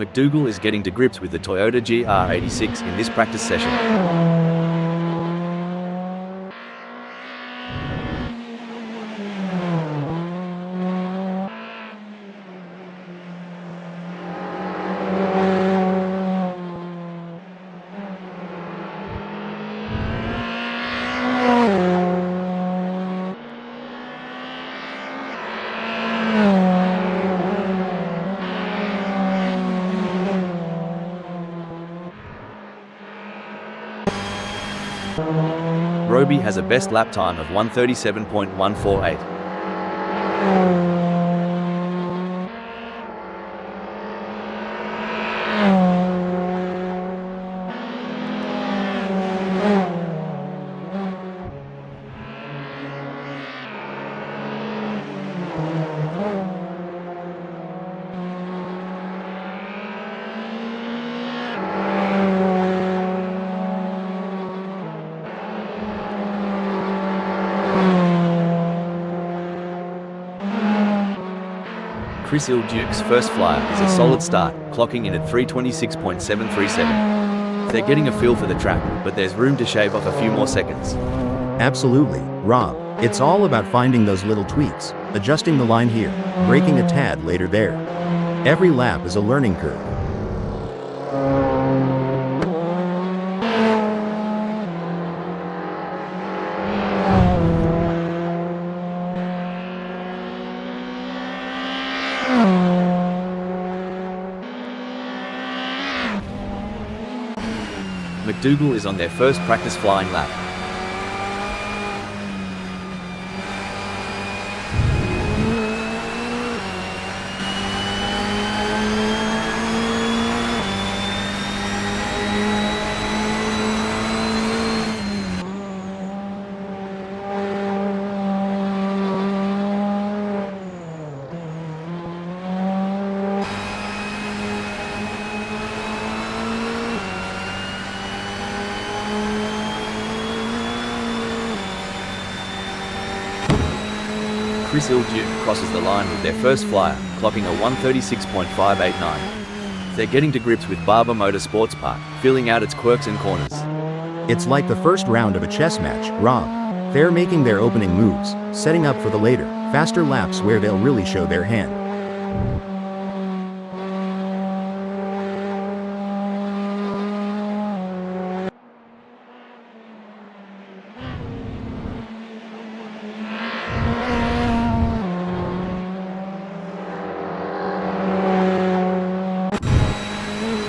McDougall is getting to grips with the Toyota GR86 in this practice session. Roby has a best lap time of 1:37.148. Chris Duke's first flyer is a solid start, clocking in at 3:26.737. They're getting a feel for the track, but there's room to shave off a few more seconds. Absolutely, Rob. It's all about finding those little tweaks, adjusting the line here, braking a tad later there. Every lap is a learning curve. McDougall is on their first practice flying lap. Chris Duke crosses the line with their first flyer, clocking a 1:36.589. They're getting to grips with Barber Motorsports Park, filling out its quirks and corners. It's like the first round of a chess match, Rob. They're making their opening moves, setting up for the later, faster laps where they'll really show their hand.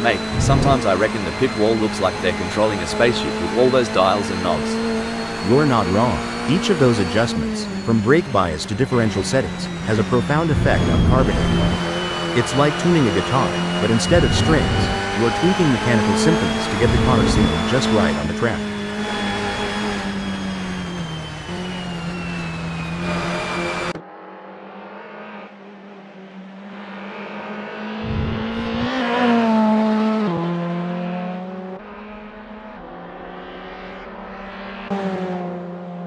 Mate, sometimes I reckon the pit wall looks like they're controlling a spaceship with all those dials and knobs. You're not wrong. Each of those adjustments, from brake bias to differential settings, has a profound effect on carburetor. It's like tuning a guitar, but instead of strings, you're tweaking mechanical symphonies to get the car singing just right on the track.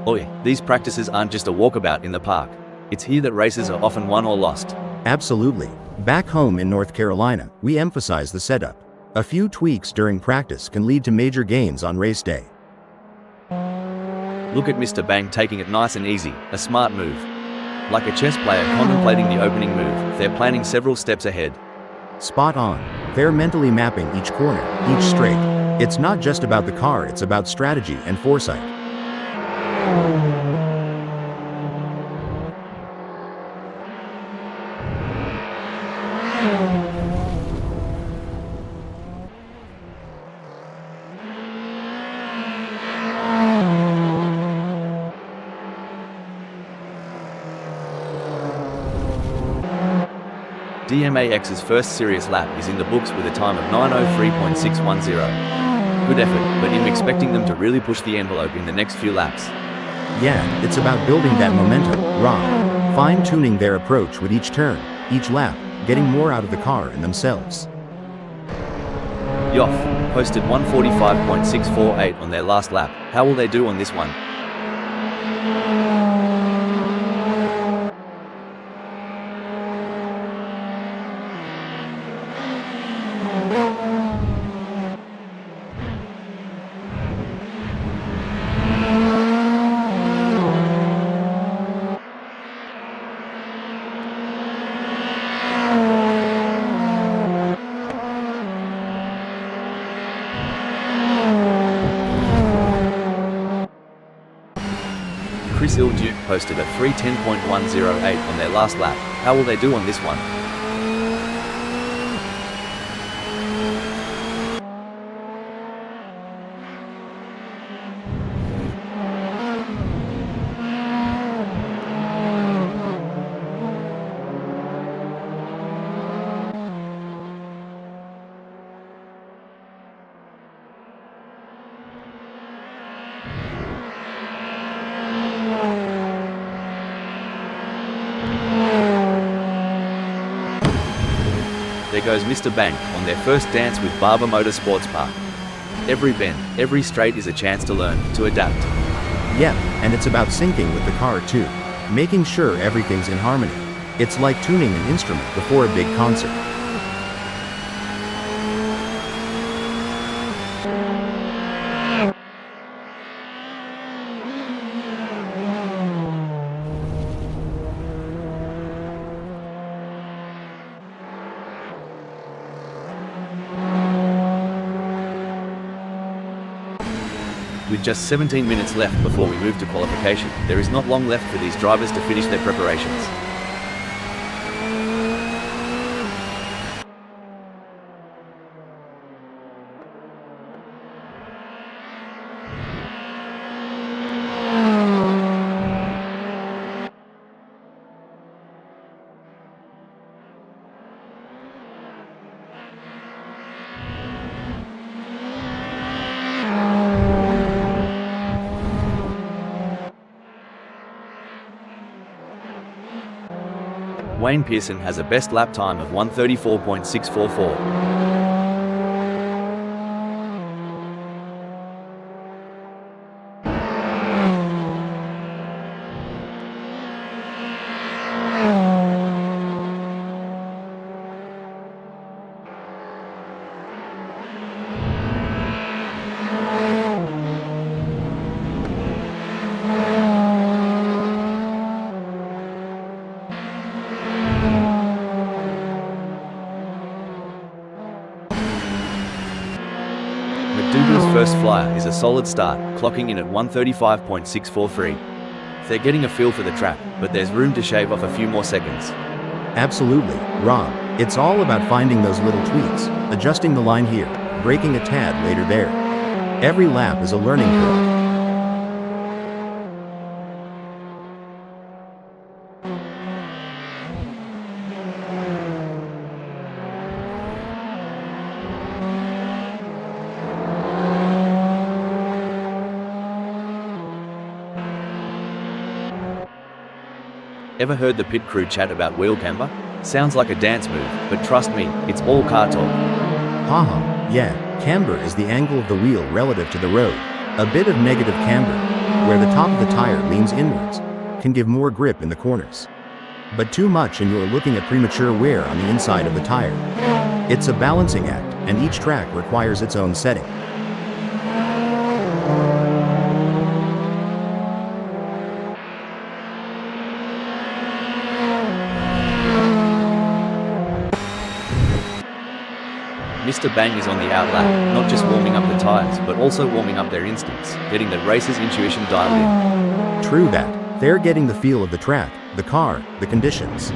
Oi, these practices aren't just a walkabout in the park. It's here that races are often won or lost. Absolutely. Back home in North Carolina, we emphasize the setup. A few tweaks during practice can lead to major gains on race day. Look at Mr. Bang taking it nice and easy, a smart move. Like a chess player contemplating the opening move, they're planning several steps ahead. Spot on. They're mentally mapping each corner, each straight. It's not just about the car, it's about strategy and foresight. DMAX's first serious lap is in the books with a time of 9:03.610. Good effort, but I'm expecting them to really push the envelope in the next few laps. Yeah, it's about building that momentum, Rob. Fine-tuning their approach with each turn, each lap, getting more out of the car and themselves. Yoff posted 1:45.648 on their last lap. How will they do on this one? Chris Ilduke posted a 3:10.108 on their last lap. How will they do on this one? There goes Mr. Bang on their first dance with Barber Motorsports Park. Every bend, every straight is a chance to learn, to adapt. Yep, and it's about syncing with the car too. Making sure everything's in harmony. It's like tuning an instrument before a big concert. With just 17 minutes left before we move to qualification, there is not long left for these drivers to finish their preparations. Wayne Pearson has a best lap time of 1:34.644. McDougall's first flyer is a solid start, clocking in at 1:35.643. They're getting a feel for the track, but there's room to shave off a few more seconds. Absolutely, Rob. It's all about finding those little tweaks, adjusting the line here, braking a tad later there. Every lap is a learning curve. Ever heard the pit crew chat about wheel camber? Sounds like a dance move, but trust me, it's all car talk. Haha, yeah, camber is the angle of the wheel relative to the road. A bit of negative camber, where the top of the tire leans inwards, can give more grip in the corners. But too much and you're looking at premature wear on the inside of the tire. It's a balancing act, and each track requires its own setting. Mr. Bang is on the outlap, not just warming up the tires, but also warming up their instincts, getting the racer's intuition dialed in. True that. They're getting the feel of the track, the car, the conditions.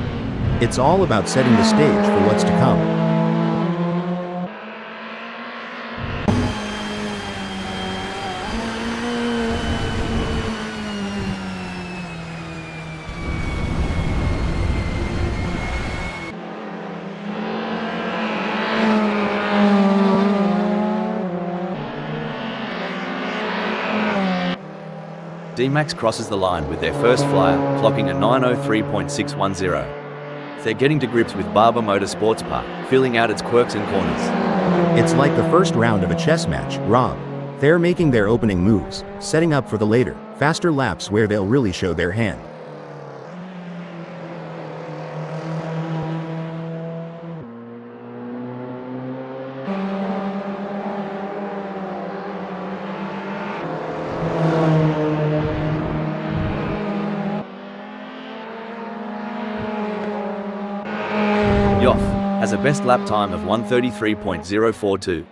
It's all about setting the stage for what's to come. D-Max crosses the line with their first flyer, clocking a 9:03.610. They're getting to grips with Barber Motorsports Park, feeling out its quirks and corners. It's like the first round of a chess match, Rob. They're making their opening moves, setting up for the later, faster laps where they'll really show their hand. Yoff has a best lap time of 1:33.042.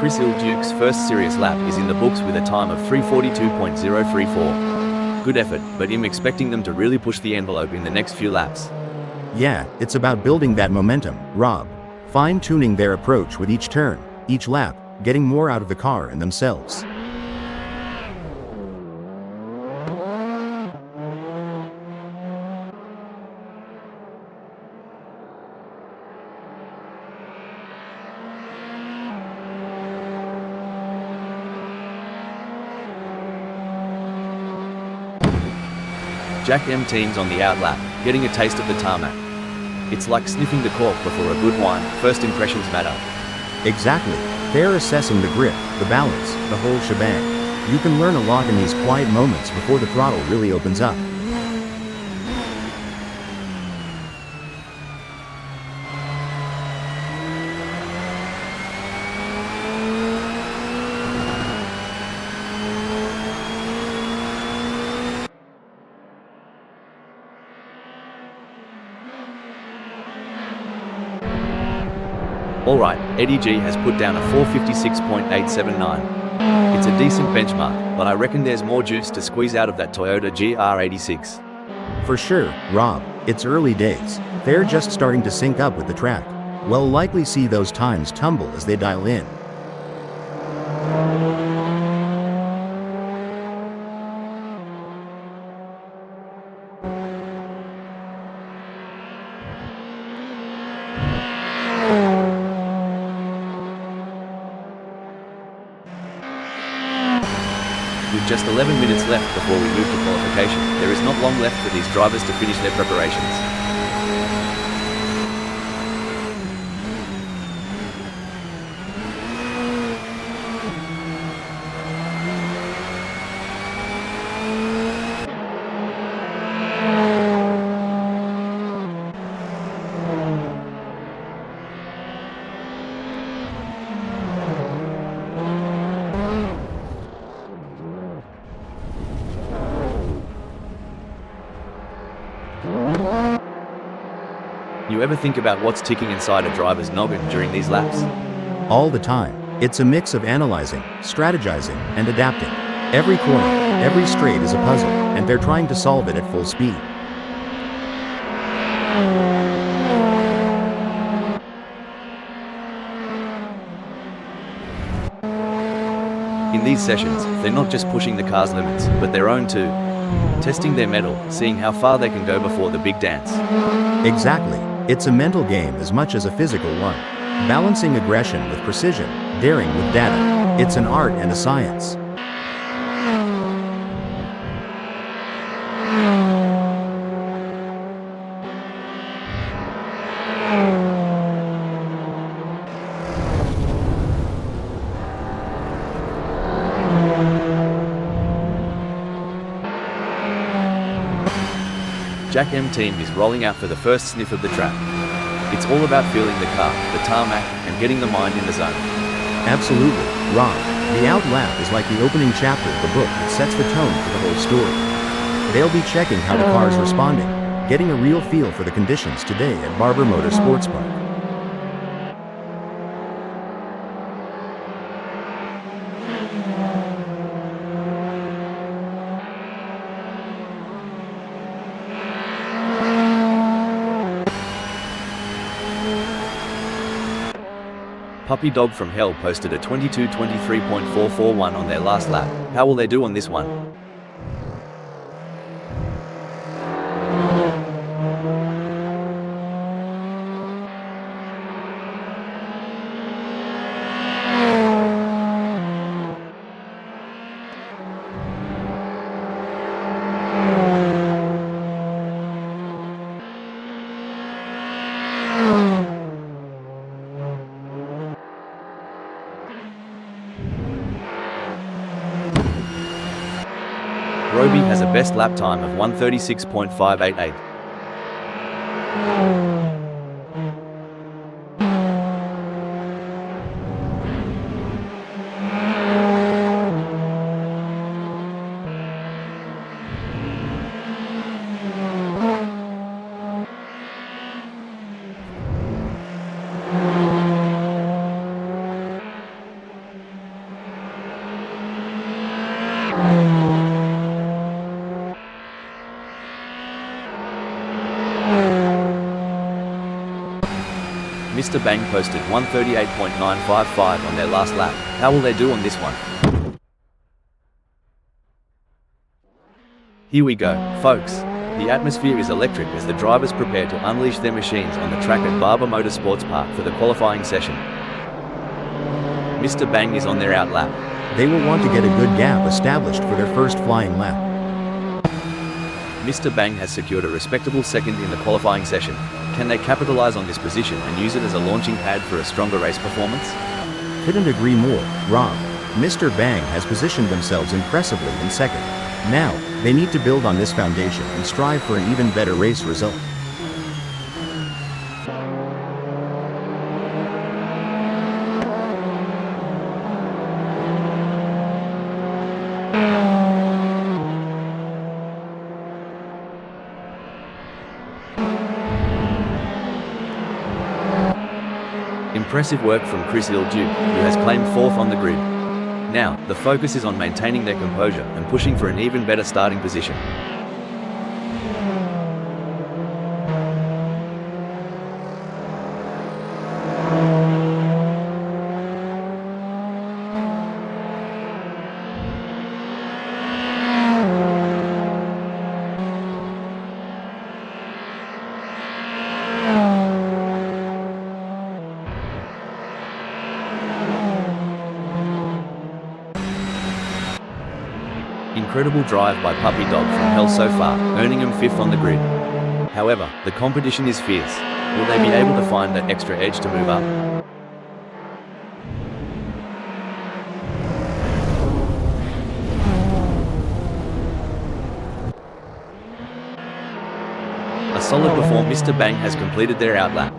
Chris Ilduke's first serious lap is in the books with a time of 3:42.034. Good effort, but I'm expecting them to really push the envelope in the next few laps. Yeah, it's about building that momentum, Rob. Fine-tuning their approach with each turn, each lap, getting more out of the car and themselves. Jack M team's on the outlap, getting a taste of the tarmac. It's like sniffing the cork before a good wine. First impressions matter. Exactly. They're assessing the grip, the balance, the whole shebang. You can learn a lot in these quiet moments before the throttle really opens up. Alright, Eddie G has put down a 456.879. It's a decent benchmark, but I reckon there's more juice to squeeze out of that Toyota GR86. For sure, Rob, it's early days. They're just starting to sync up with the track. We'll likely see those times tumble as they dial in. With just 11 minutes left before we move to qualification, there is not long left for these drivers to finish their preparations. You ever think about what's ticking inside a driver's noggin during these laps? All the time. It's a mix of analyzing, strategizing, and adapting. Every corner, every straight is a puzzle, and they're trying to solve it at full speed. In these sessions, they're not just pushing the car's limits, but their own too. Testing their mettle, seeing how far they can go before the big dance. Exactly. It's a mental game as much as a physical one. Balancing aggression with precision, daring with data. It's an art and a science. Jack M team is rolling out for the first sniff of the track. It's all about feeling the car, the tarmac, and getting the mind in the zone. Absolutely, Rob. The out lap is like the opening chapter of the book that sets the tone for the whole story. They'll be checking how the car's responding, getting a real feel for the conditions today at Barber Motor Sports Park. Puppy Dog from Hell posted a 22:23.441 on their last lap. How will they do on this one? Roby has a best lap time of 1:36.588. Mr. Bang posted 138.955 on their last lap. How will they do on this one? Here we go, folks. The atmosphere is electric as the drivers prepare to unleash their machines on the track at Barber Motorsports Park for the qualifying session. Mr. Bang is on their out lap. They will want to get a good gap established for their first flying lap. Mr. Bang has secured a respectable second in the qualifying session. Can they capitalize on this position and use it as a launching pad for a stronger race performance? Couldn't agree more, Rob. Mr. Bang has positioned themselves impressively in second. Now, they need to build on this foundation and strive for an even better race result. Impressive work from Chris Ilduke, who has claimed fourth on the grid. Now, the focus is on maintaining their composure and pushing for an even better starting position. Incredible drive by Puppy Dog from hell so far, earning him fifth on the grid. However, the competition is fierce. Will they be able to find that extra edge to move up? A solid performance. Mr. Bang has completed their out lap.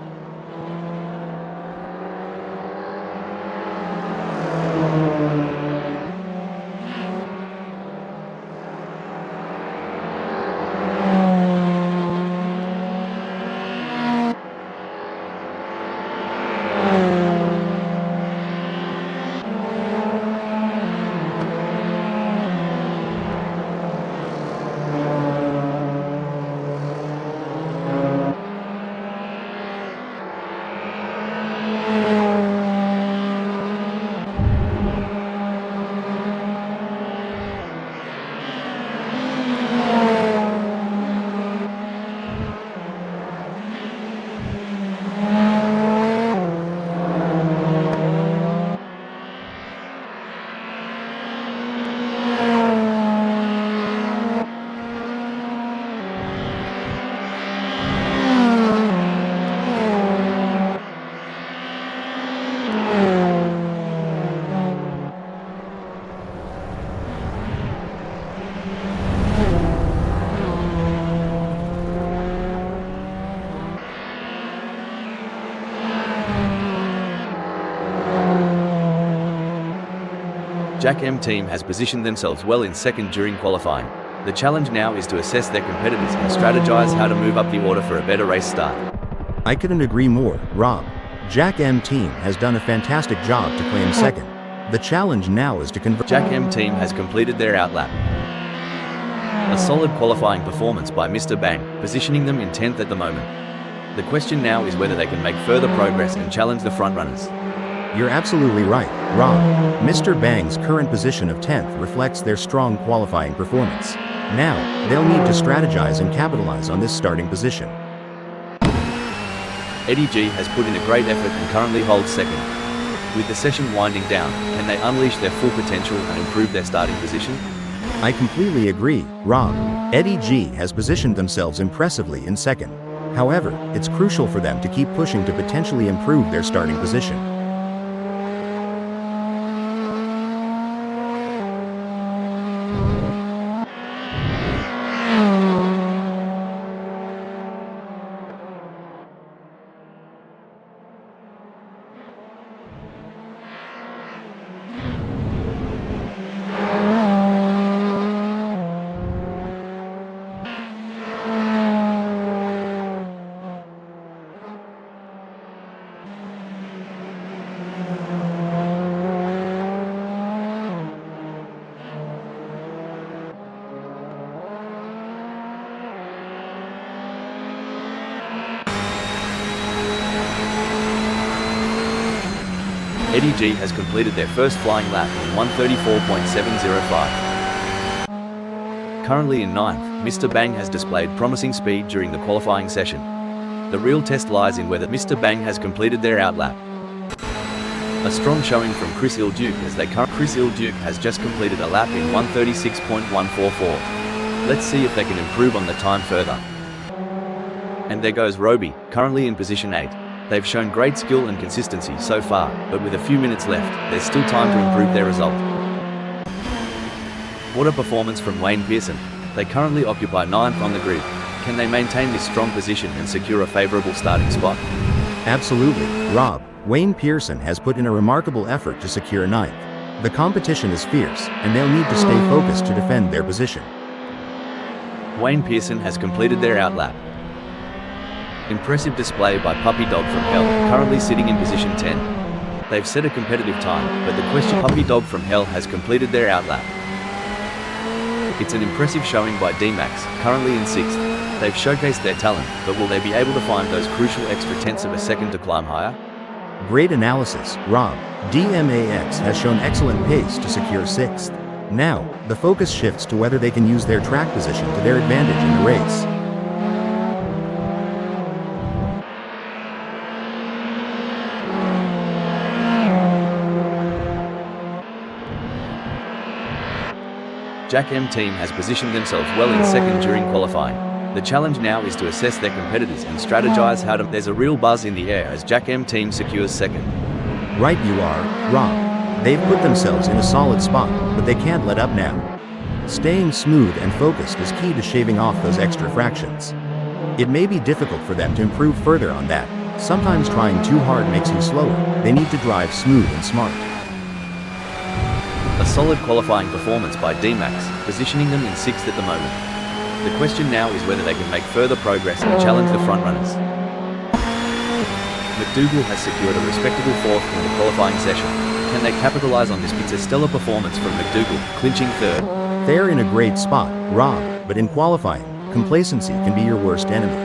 Jack M team has positioned themselves well in second during qualifying. The challenge now is to assess their competitors and strategize how to move up the order for a better race start. I couldn't agree more, Rob. Jack M team has done a fantastic job to claim second. The challenge now is to convert. Jack M team has completed their out lap. A solid qualifying performance by Mr. Bang, positioning them in 10th at the moment. The question now is whether they can make further progress and challenge the frontrunners. You're absolutely right, Rob. Mr. Bang's current position of 10th reflects their strong qualifying performance. Now, they'll need to strategize and capitalize on this starting position. Eddie G has put in a great effort and currently holds second. With the session winding down, can they unleash their full potential and improve their starting position? I completely agree, Rob. Eddie G has positioned themselves impressively in second. However, it's crucial for them to keep pushing to potentially improve their starting position. Eddie G has completed their first flying lap in 1:34.705. Currently in 9th, Mr. Bang has displayed promising speed during the qualifying session. The real test lies in whether Mr. Bang has completed their outlap. A strong showing from Chris Ilduke Chris Ilduke has just completed a lap in 1:36.144. Let's see if they can improve on the time further. And there goes Roby, currently in position 8. They've shown great skill and consistency so far, but with a few minutes left, there's still time to improve their result. What a performance from Wayne Pearson. They currently occupy 9th on the grid. Can they maintain this strong position and secure a favourable starting spot? Absolutely, Rob. Wayne Pearson has put in a remarkable effort to secure 9th. The competition is fierce, and they'll need to stay focused to defend their position. Wayne Pearson has completed their outlap. Impressive display by Puppy Dog from Hell, currently sitting in position 10. They've set a competitive time, but the question Puppy Dog from Hell has completed their outlap. It's an impressive showing by D-Max, currently in 6th. They've showcased their talent, but will they be able to find those crucial extra tenths of a second to climb higher? Great analysis, Rob. DMAX has shown excellent pace to secure 6th. Now, the focus shifts to whether they can use their track position to their advantage in the race. Jack M team has positioned themselves well in 2nd during qualifying. The challenge now is to assess their competitors and strategize how to. There's a real buzz in the air as Jack M team secures 2nd. Right you are, Rob. They've put themselves in a solid spot, but they can't let up now. Staying smooth and focused is key to shaving off those extra fractions. It may be difficult for them to improve further on that. Sometimes trying too hard makes you slower. They need to drive smooth and smart. A solid qualifying performance by D-Max, positioning them in 6th at the moment. The question now is whether they can make further progress and challenge the frontrunners. McDougall has secured a respectable 4th in the qualifying session. Can they capitalize on this? It's a stellar performance from McDougall, clinching 3rd. They're in a great spot, Rob, but in qualifying, complacency can be your worst enemy.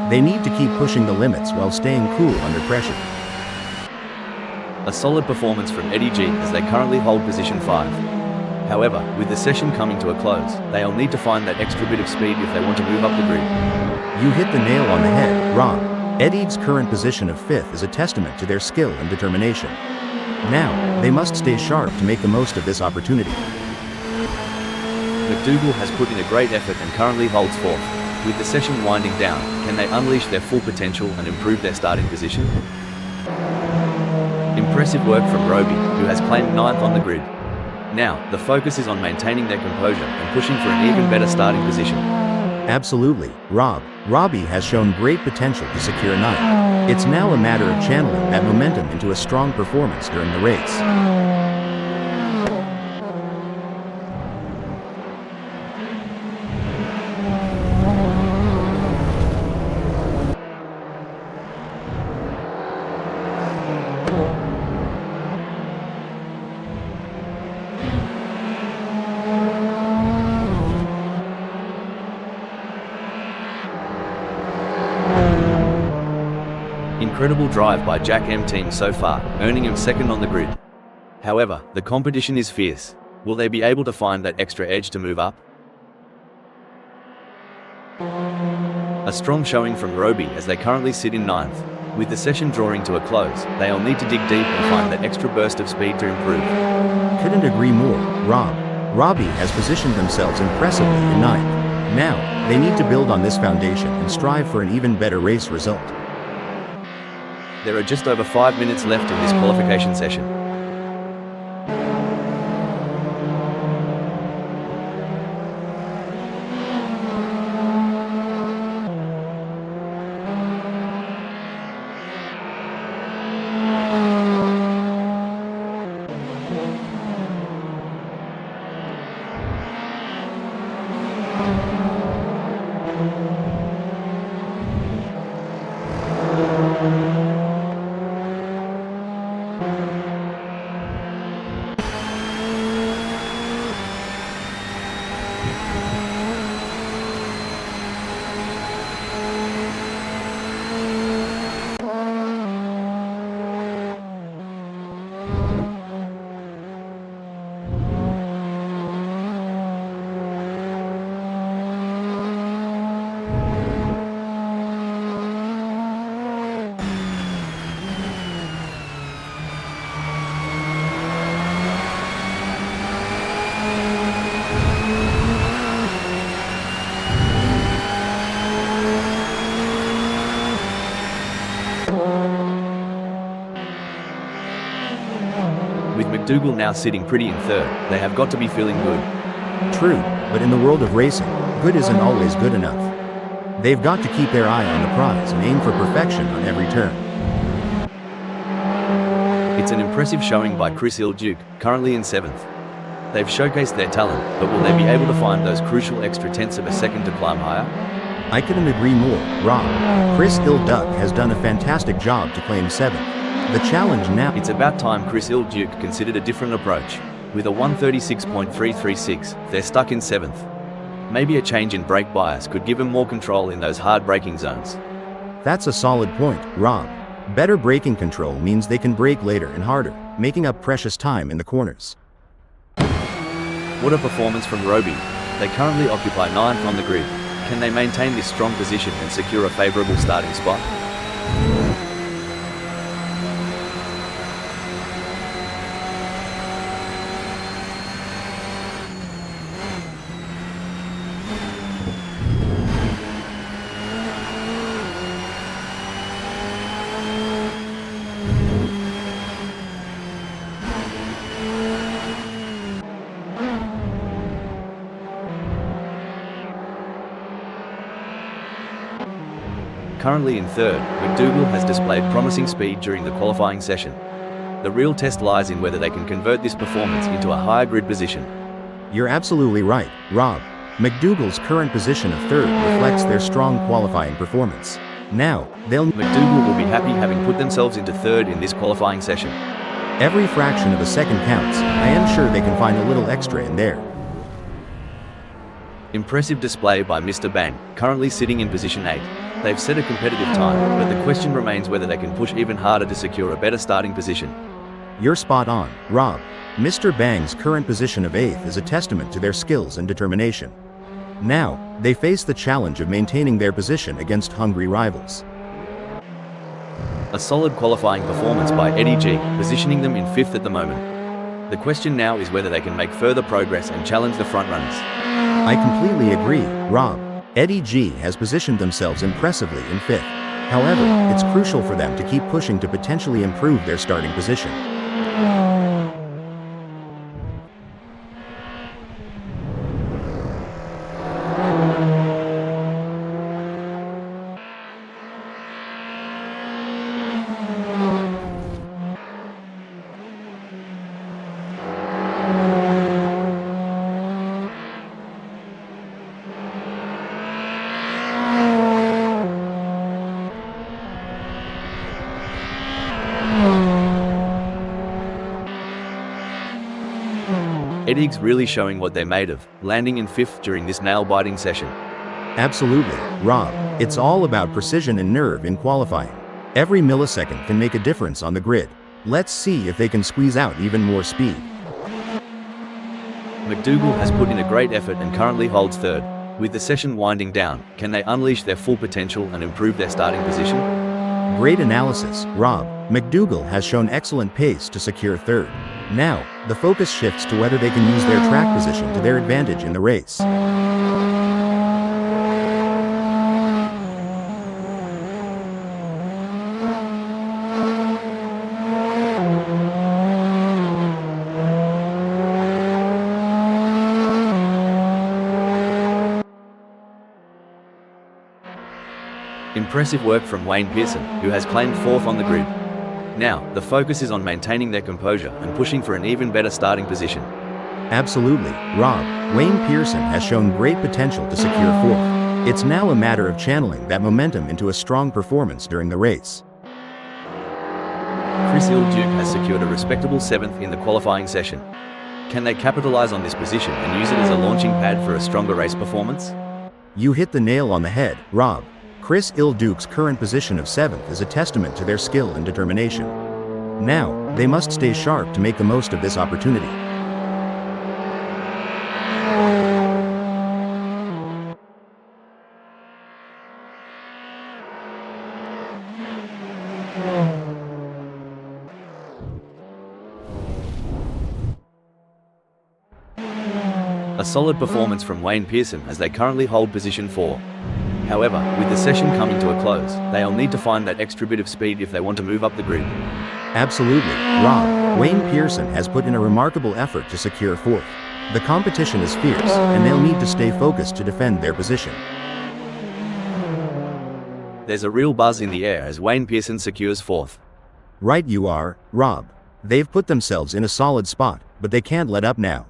They need to keep pushing the limits while staying cool under pressure. A solid performance from Eddie G as they currently hold position 5. However, with the session coming to a close, they'll need to find that extra bit of speed if they want to move up the grid. You hit the nail on the head, Rob. Eddie's current position of 5th is a testament to their skill and determination. Now, they must stay sharp to make the most of this opportunity. McDougall has put in a great effort and currently holds 4th. With the session winding down, can they unleash their full potential and improve their starting position? Impressive work from Roby, who has claimed 9th on the grid. Now, the focus is on maintaining their composure and pushing for an even better starting position. Absolutely, Rob. Robbie has shown great potential to secure 9th. It's now a matter of channeling that momentum into a strong performance during the race. Incredible drive by Jack M team so far, earning him 2nd on the grid. However, the competition is fierce. Will they be able to find that extra edge to move up? A strong showing from Roby as they currently sit in 9th. With the session drawing to a close, they'll need to dig deep and find that extra burst of speed to improve. Couldn't agree more, Rob. Robbie has positioned themselves impressively in 9th. Now, they need to build on this foundation and strive for an even better race result. There are just over 5 minutes left in this qualification session. With McDougall now sitting pretty in third, they have got to be feeling good. True, but in the world of racing, good isn't always good enough. They've got to keep their eye on the prize and aim for perfection on every turn. It's an impressive showing by Chris Ilduke, currently in 7th. They've showcased their talent, but will they be able to find those crucial extra tenths of a second to climb higher? I couldn't agree more, Rob. Chris Ilduke has done a fantastic job to claim 7th. The challenge now... It's about time Chris Ilduke considered a different approach. With a 136.336, they're stuck in 7th. Maybe a change in brake bias could give him more control in those hard braking zones. That's a solid point, Rob. Better braking control means they can brake later and harder, making up precious time in the corners. What a performance from Roby. They currently occupy 9th on the grid. Can they maintain this strong position and secure a favourable starting spot? Currently in 3rd, McDougall has displayed promising speed during the qualifying session. The real test lies in whether they can convert this performance into a higher grid position. You're absolutely right, Rob. McDougall's current position of 3rd reflects their strong qualifying performance. Now, McDougall will be happy having put themselves into 3rd in this qualifying session. Every fraction of a second counts. I am sure they can find a little extra in there. Impressive display by Mr. Bang, currently sitting in position 8. They've set a competitive time, but the question remains whether they can push even harder to secure a better starting position. You're spot on, Rob. Mr. Bang's current position of 8th is a testament to their skills and determination. Now, they face the challenge of maintaining their position against hungry rivals. A solid qualifying performance by Eddie G, positioning them in 5th at the moment. The question now is whether they can make further progress and challenge the frontrunners. I completely agree, Rob. Eddie G has positioned themselves impressively in 5th. However, it's crucial for them to keep pushing to potentially improve their starting position. Eddie's really showing what they're made of, landing in 5th during this nail-biting session. Absolutely, Rob. It's all about precision and nerve in qualifying. Every millisecond can make a difference on the grid. Let's see if they can squeeze out even more speed. McDougall has put in a great effort and currently holds 3rd. With the session winding down, can they unleash their full potential and improve their starting position? Great analysis, Rob. McDougall has shown excellent pace to secure 3rd. Now, the focus shifts to whether they can use their track position to their advantage in the race. Impressive work from Wayne Pearson, who has claimed 4th on the grid. Now, the focus is on maintaining their composure and pushing for an even better starting position. Absolutely, Rob. Wayne Pearson has shown great potential to secure 4th. It's now a matter of channeling that momentum into a strong performance during the race. Chris Ilduke has secured a respectable 7th in the qualifying session. Can they capitalize on this position and use it as a launching pad for a stronger race performance? You hit the nail on the head, Rob. Chris Ilduke's current position of 7th is a testament to their skill and determination. Now, they must stay sharp to make the most of this opportunity. A solid performance from Wayne Pearson as they currently hold position 4. However, with the session coming to a close, they'll need to find that extra bit of speed if they want to move up the grid. Absolutely, Rob. Wayne Pearson has put in a remarkable effort to secure fourth. The competition is fierce, and they'll need to stay focused to defend their position. There's a real buzz in the air as Wayne Pearson secures fourth. Right you are, Rob. They've put themselves in a solid spot, but they can't let up now.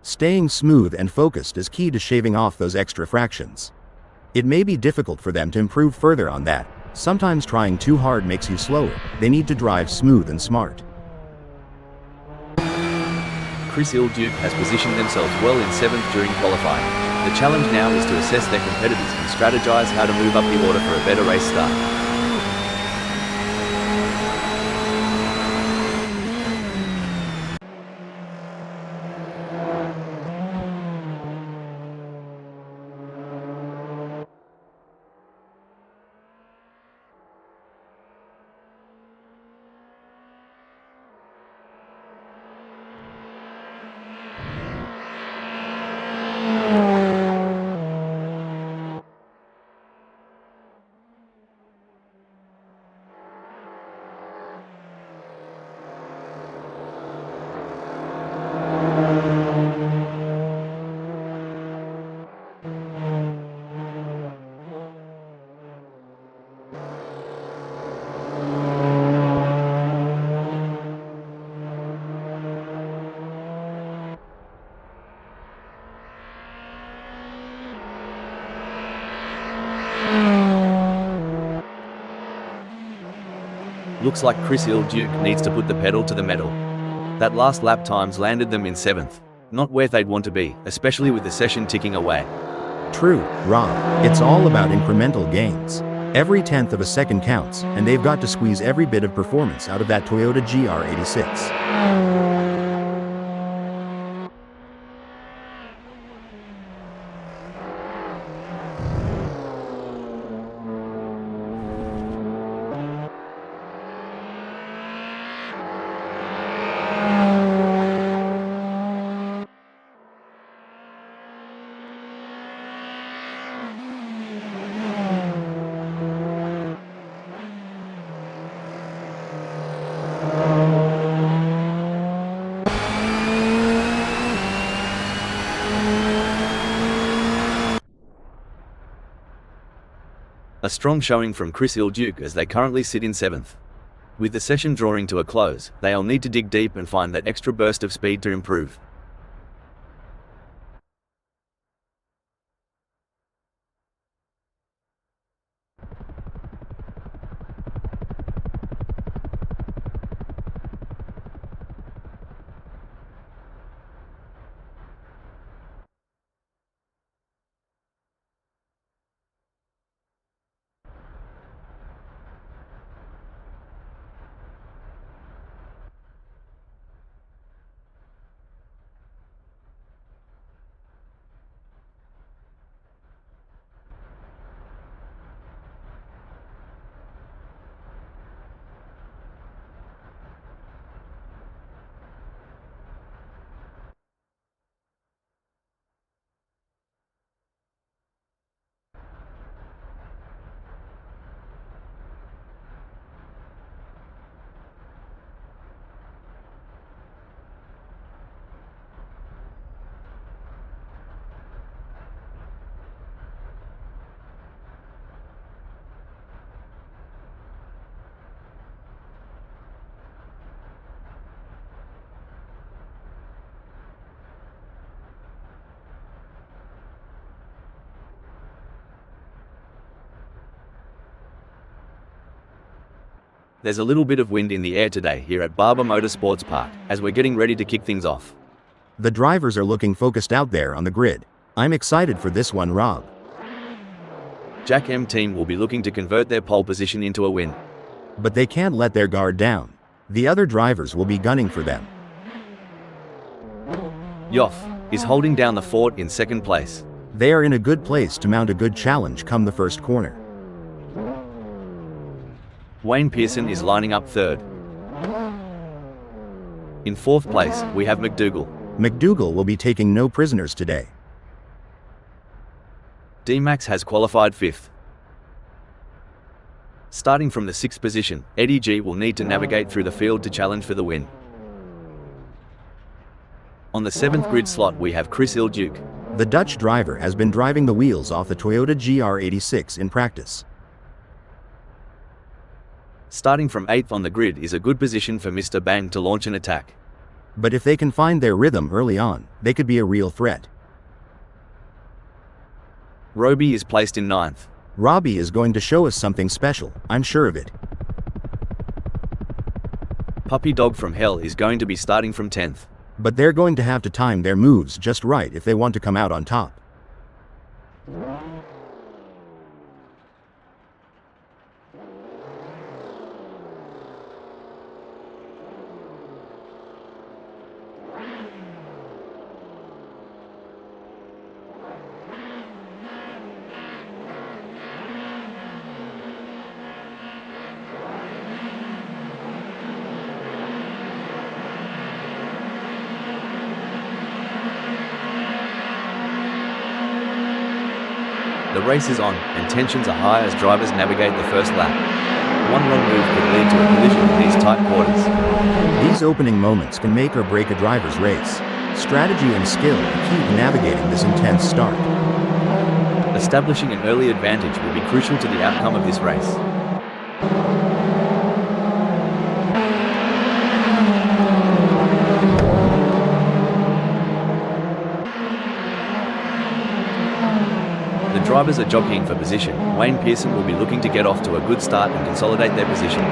Staying smooth and focused is key to shaving off those extra fractions. It may be difficult for them to improve further on that. Sometimes trying too hard makes you slower. They need to drive smooth and smart. Chris Ilduke has positioned themselves well in 7th during qualifying. The challenge now is to assess their competitors and strategize how to move up the order for a better race start. Looks like Chris Ilduke needs to put the pedal to the metal. That last lap times landed them in 7th. Not where they'd want to be, especially with the session ticking away. True, Rob. It's all about incremental gains. Every tenth of a second counts, and they've got to squeeze every bit of performance out of that Toyota GR86. A strong showing from Chris Ilduke as they currently sit in 7th. With the session drawing to a close, they'll need to dig deep and find that extra burst of speed to improve. There's a little bit of wind in the air today here at Barber Motorsports Park, as we're getting ready to kick things off. The drivers are looking focused out there on the grid. I'm excited for this one, Rob. Jack M team will be looking to convert their pole position into a win. But they can't let their guard down. The other drivers will be gunning for them. Yoff is holding down the fort in 2nd place. They are in a good place to mount a good challenge come the first corner. Wayne Pearson is lining up 3rd. In 4th place, we have McDougall. McDougall will be taking no prisoners today. D-Max has qualified 5th. Starting from the 6th position, Eddie G will need to navigate through the field to challenge for the win. On the 7th grid slot we have Chris Ilduke. The Dutch driver has been driving the wheels off the Toyota GR86 in practice. Starting from 8th on the grid is a good position for Mr. Bang to launch an attack. But if they can find their rhythm early on, they could be a real threat. Roby is placed in 9th. Robbie is going to show us something special, I'm sure of it. Puppy Dog from Hell is going to be starting from 10th. But they're going to have to time their moves just right if they want to come out on top. The race is on, and tensions are high as drivers navigate the first lap. One wrong move could lead to a collision in these tight quarters. These opening moments can make or break a driver's race. Strategy and skill are key to navigating this intense start. Establishing an early advantage will be crucial to the outcome of this race. The drivers are jockeying for position. Wayne Pearson will be looking to get off to a good start and consolidate their position.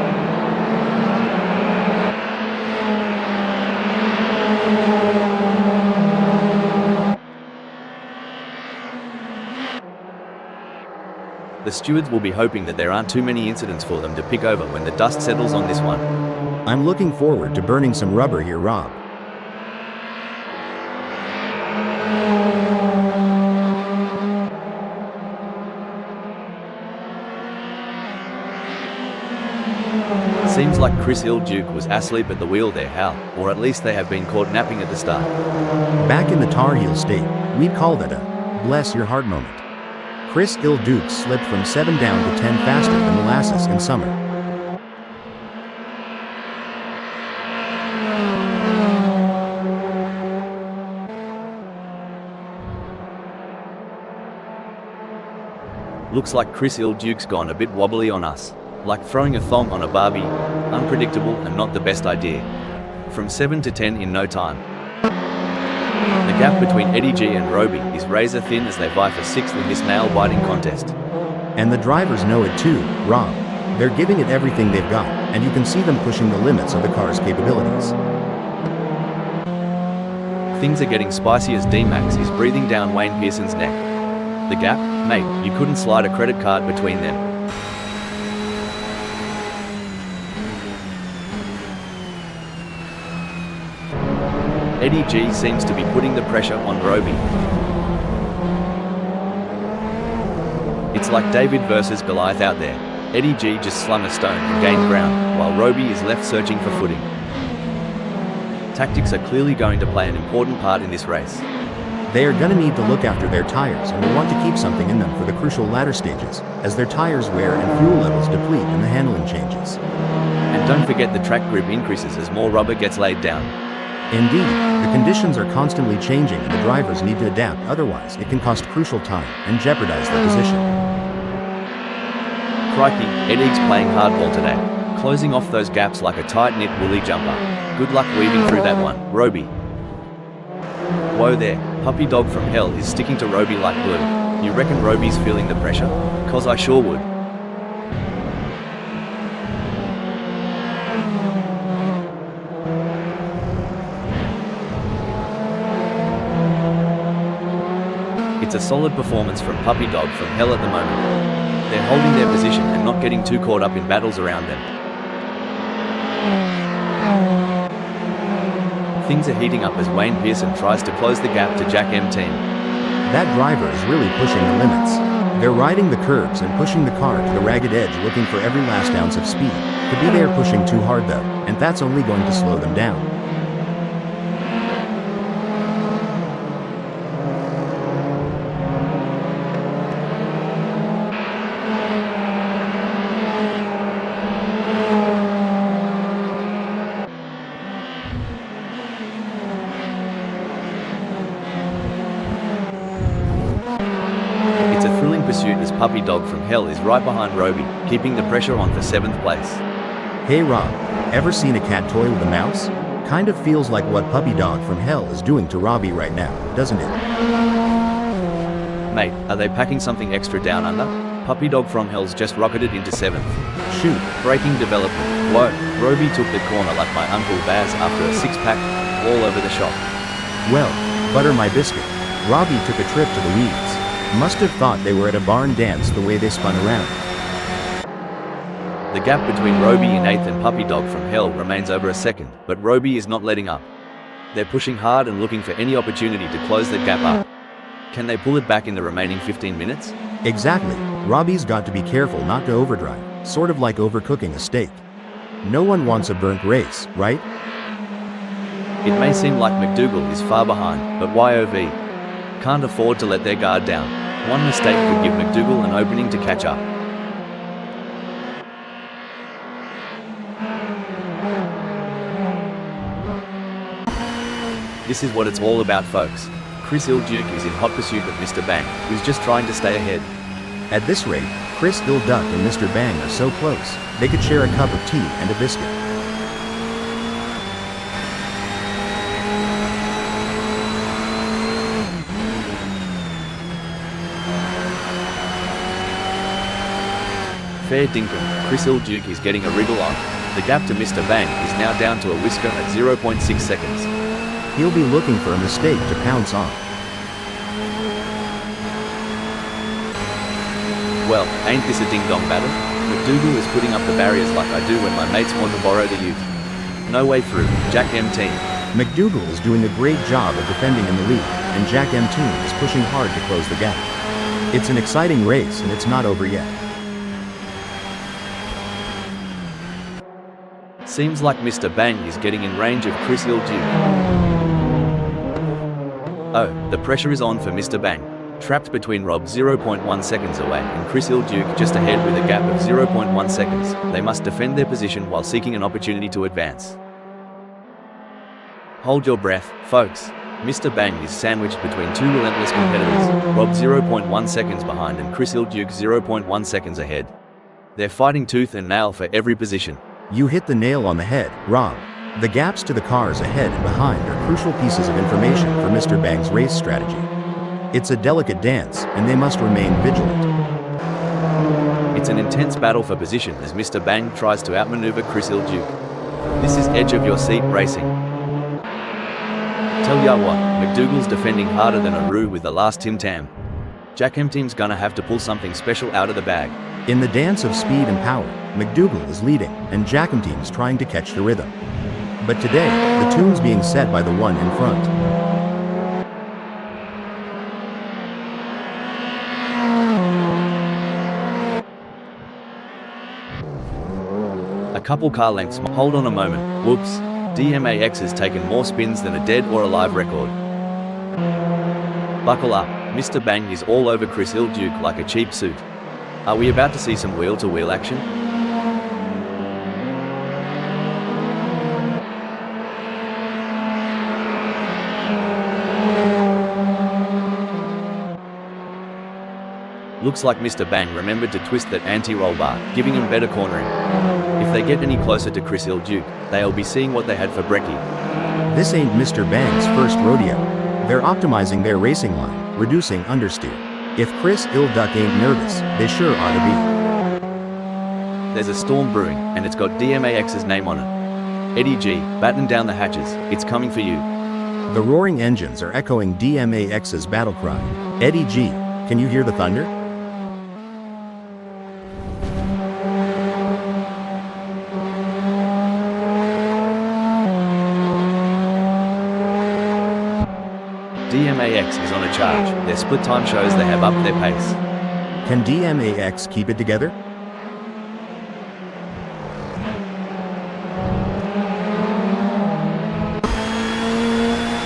The stewards will be hoping that there aren't too many incidents for them to pick over when the dust settles on this one. I'm looking forward to burning some rubber here, Rob. Seems like Chris Ilduke was asleep at the wheel there, Hal, or at least they have been caught napping at the start. Back in the Tar Heel state, we'd call that a bless your heart moment. Chris Ilduke slipped from 7 down to 10 faster than molasses in summer. Looks like Chris Ilduke's gone a bit wobbly on us. Like throwing a thong on a Barbie, unpredictable and not the best idea. From 7 to 10 in no time. The gap between Eddie G and Roby is razor thin as they vie for 6th in this nail-biting contest. And the drivers know it too, Rob. They're giving it everything they've got, and you can see them pushing the limits of the car's capabilities. Things are getting spicy as D-Max is breathing down Wayne Pearson's neck. The gap? Mate, you couldn't slide a credit card between them. Eddie G seems to be putting the pressure on Roby. It's like David versus Goliath out there. Eddie G just slung a stone and gained ground, while Roby is left searching for footing. Tactics are clearly going to play an important part in this race. They are going to need to look after their tires and will want to keep something in them for the crucial latter stages, as their tires wear and fuel levels deplete and the handling changes. And don't forget the track grip increases as more rubber gets laid down. Indeed, the conditions are constantly changing and the drivers need to adapt, otherwise it can cost crucial time and jeopardize their position. Crikey, Eddie's playing hardball today, closing off those gaps like a tight-knit woolly jumper. Good luck weaving through that one, Roby. Whoa there, Puppy Dog from Hell is sticking to Roby like glue. You reckon Roby's feeling the pressure? 'Cause I sure would. It's a solid performance from Puppy Dog from Hell at the moment. They're holding their position and not getting too caught up in battles around them. Things are heating up as Wayne Pearson tries to close the gap to Jack M Team. That driver is really pushing the limits. They're riding the curbs and pushing the car to the ragged edge, looking for every last ounce of speed. Could be they're pushing too hard though, and that's only going to slow them down. pursuit as Puppy Dog from Hell is right behind Roby, keeping the pressure on for 7th place. Hey Rob, ever seen a cat toy with a mouse? Kind of feels like what Puppy Dog from Hell is doing to Robbie right now, doesn't it? Mate, are they packing something extra down under? Puppy Dog from Hell's just rocketed into 7th. Shoot. Braking development. Whoa, Roby took the corner like my Uncle Baz after a 6-pack, all over the shop. Well, butter my biscuit. Robbie took a trip to the weeds. Must have thought they were at a barn dance the way they spun around. The gap between Roby in 8th and Puppy Dog from Hell remains over a second, but Roby is not letting up. They're pushing hard and looking for any opportunity to close the gap up. Can they pull it back in the remaining 15 minutes? Exactly. Robbie's got to be careful not to overdrive, sort of like overcooking a steak. No one wants a burnt race, right? It may seem like McDougal is far behind, but YOV can't afford to let their guard down. One mistake could give McDougal an opening to catch up. This is what it's all about, folks. Chris Ilduke is in hot pursuit of Mr. Bang, who's just trying to stay ahead. At this rate, Chris Ilduck and Mr. Bang are so close, they could share a cup of tea and a biscuit. Fair dinkum, Chris Ilduke is getting a wriggle on. The gap to Mr. Bang is now down to a whisker at 0.6 seconds. He'll be looking for a mistake to pounce on. Well, ain't this a ding-dong battle? McDougal is putting up the barriers like I do when my mates want to borrow the ute. No way through, Jack M team. McDougal is doing a great job of defending in the lead, and Jack M team is pushing hard to close the gap. It's an exciting race and it's not over yet. Seems like Mr. Bang is getting in range of Chris Ilduke. Oh, the pressure is on for Mr. Bang. Trapped between Rob 0.1 seconds away and Chris Ilduke just ahead with a gap of 0.1 seconds, they must defend their position while seeking an opportunity to advance. Hold your breath, folks. Mr. Bang is sandwiched between two relentless competitors, Rob 0.1 seconds behind and Chris Ilduke 0.1 seconds ahead. They're fighting tooth and nail for every position. You hit the nail on the head, Rob. The gaps to the cars ahead and behind are crucial pieces of information for Mr. Bang's race strategy. It's a delicate dance, and they must remain vigilant. It's an intense battle for position as Mr. Bang tries to outmaneuver Chris Ilduke. This is edge-of-your-seat racing. Tell ya what, McDougal's defending harder than a roux with the last Tim Tam. Jack M team's gonna have to pull something special out of the bag. In the dance of speed and power, McDougal is leading, and Jack M team's trying to catch the rhythm. But today, the tune's being set by the one in front. A couple car lengths. Hold on a moment. Whoops. DMAX has taken more spins than a dead or alive record. Buckle up. Mr. Bang is all over Chris Ilduke like a cheap suit. Are we about to see some wheel-to-wheel action? Looks like Mr. Bang remembered to twist that anti-roll bar, giving him better cornering. If they get any closer to Chris Ilduke, they'll be seeing what they had for brekkie. This ain't Mr. Bang's first rodeo. They're optimizing their racing line, reducing understeer. If Chris Ilduke ain't nervous, they sure ought to be. There's a storm brewing, and it's got DMAX's name on it. Eddie G, batten down the hatches, it's coming for you. The roaring engines are echoing DMAX's battle cry. Eddie G, can you hear the thunder? DMAX is on a charge. Their split time shows they have upped their pace. Can DMAX keep it together?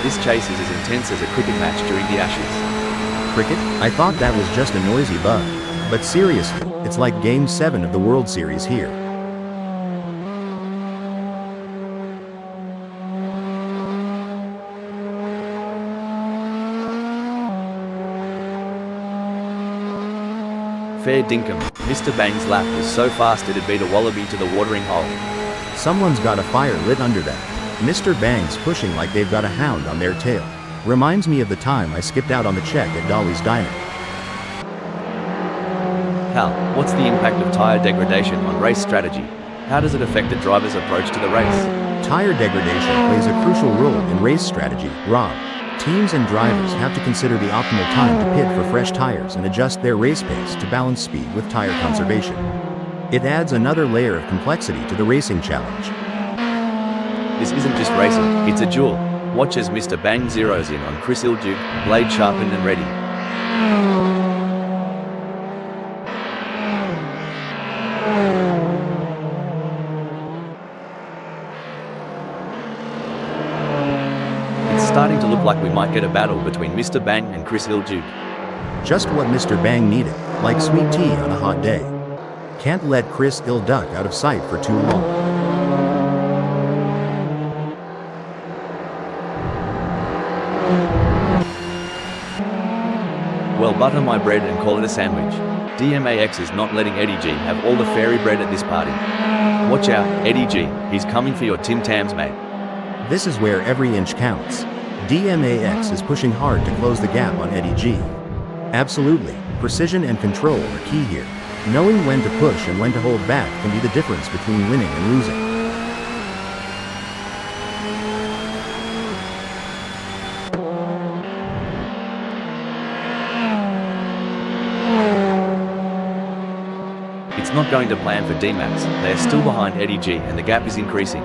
This chase is as intense as a cricket match during the Ashes. Cricket? I thought that was just a noisy bug. But seriously, it's like Game 7 of the World Series here. Fair dinkum, Mr. Bang's lap was so fast it'd beat a wallaby to the watering hole. Someone's got a fire lit under that. Mr. Bang's pushing like they've got a hound on their tail. Reminds me of the time I skipped out on the check at Dolly's Diner. Hal, what's the impact of tire degradation on race strategy? How does it affect the driver's approach to the race? Tire degradation plays a crucial role in race strategy, Rob. Teams and drivers have to consider the optimal time to pit for fresh tires and adjust their race pace to balance speed with tire conservation. It adds another layer of complexity to the racing challenge. This isn't just racing, it's a duel. Watch as Mr. Bang zeroes in on Chris Ilduke, blade sharpened and ready. It's starting to look like we might get a battle between Mr. Bang and Chris Ilduke. Just what Mr. Bang needed, like sweet tea on a hot day. Can't let Chris Ilduke out of sight for too long. Well, butter my bread and call it a sandwich. DMAX is not letting Eddie G have all the fairy bread at this party. Watch out, Eddie G, he's coming for your Tim Tams, mate. This is where every inch counts. DMAX is pushing hard to close the gap on Eddie G. Absolutely, precision and control are key here. Knowing when to push and when to hold back can be the difference between winning and losing. It's not going to plan for D-Max, they are still behind Eddie G and the gap is increasing.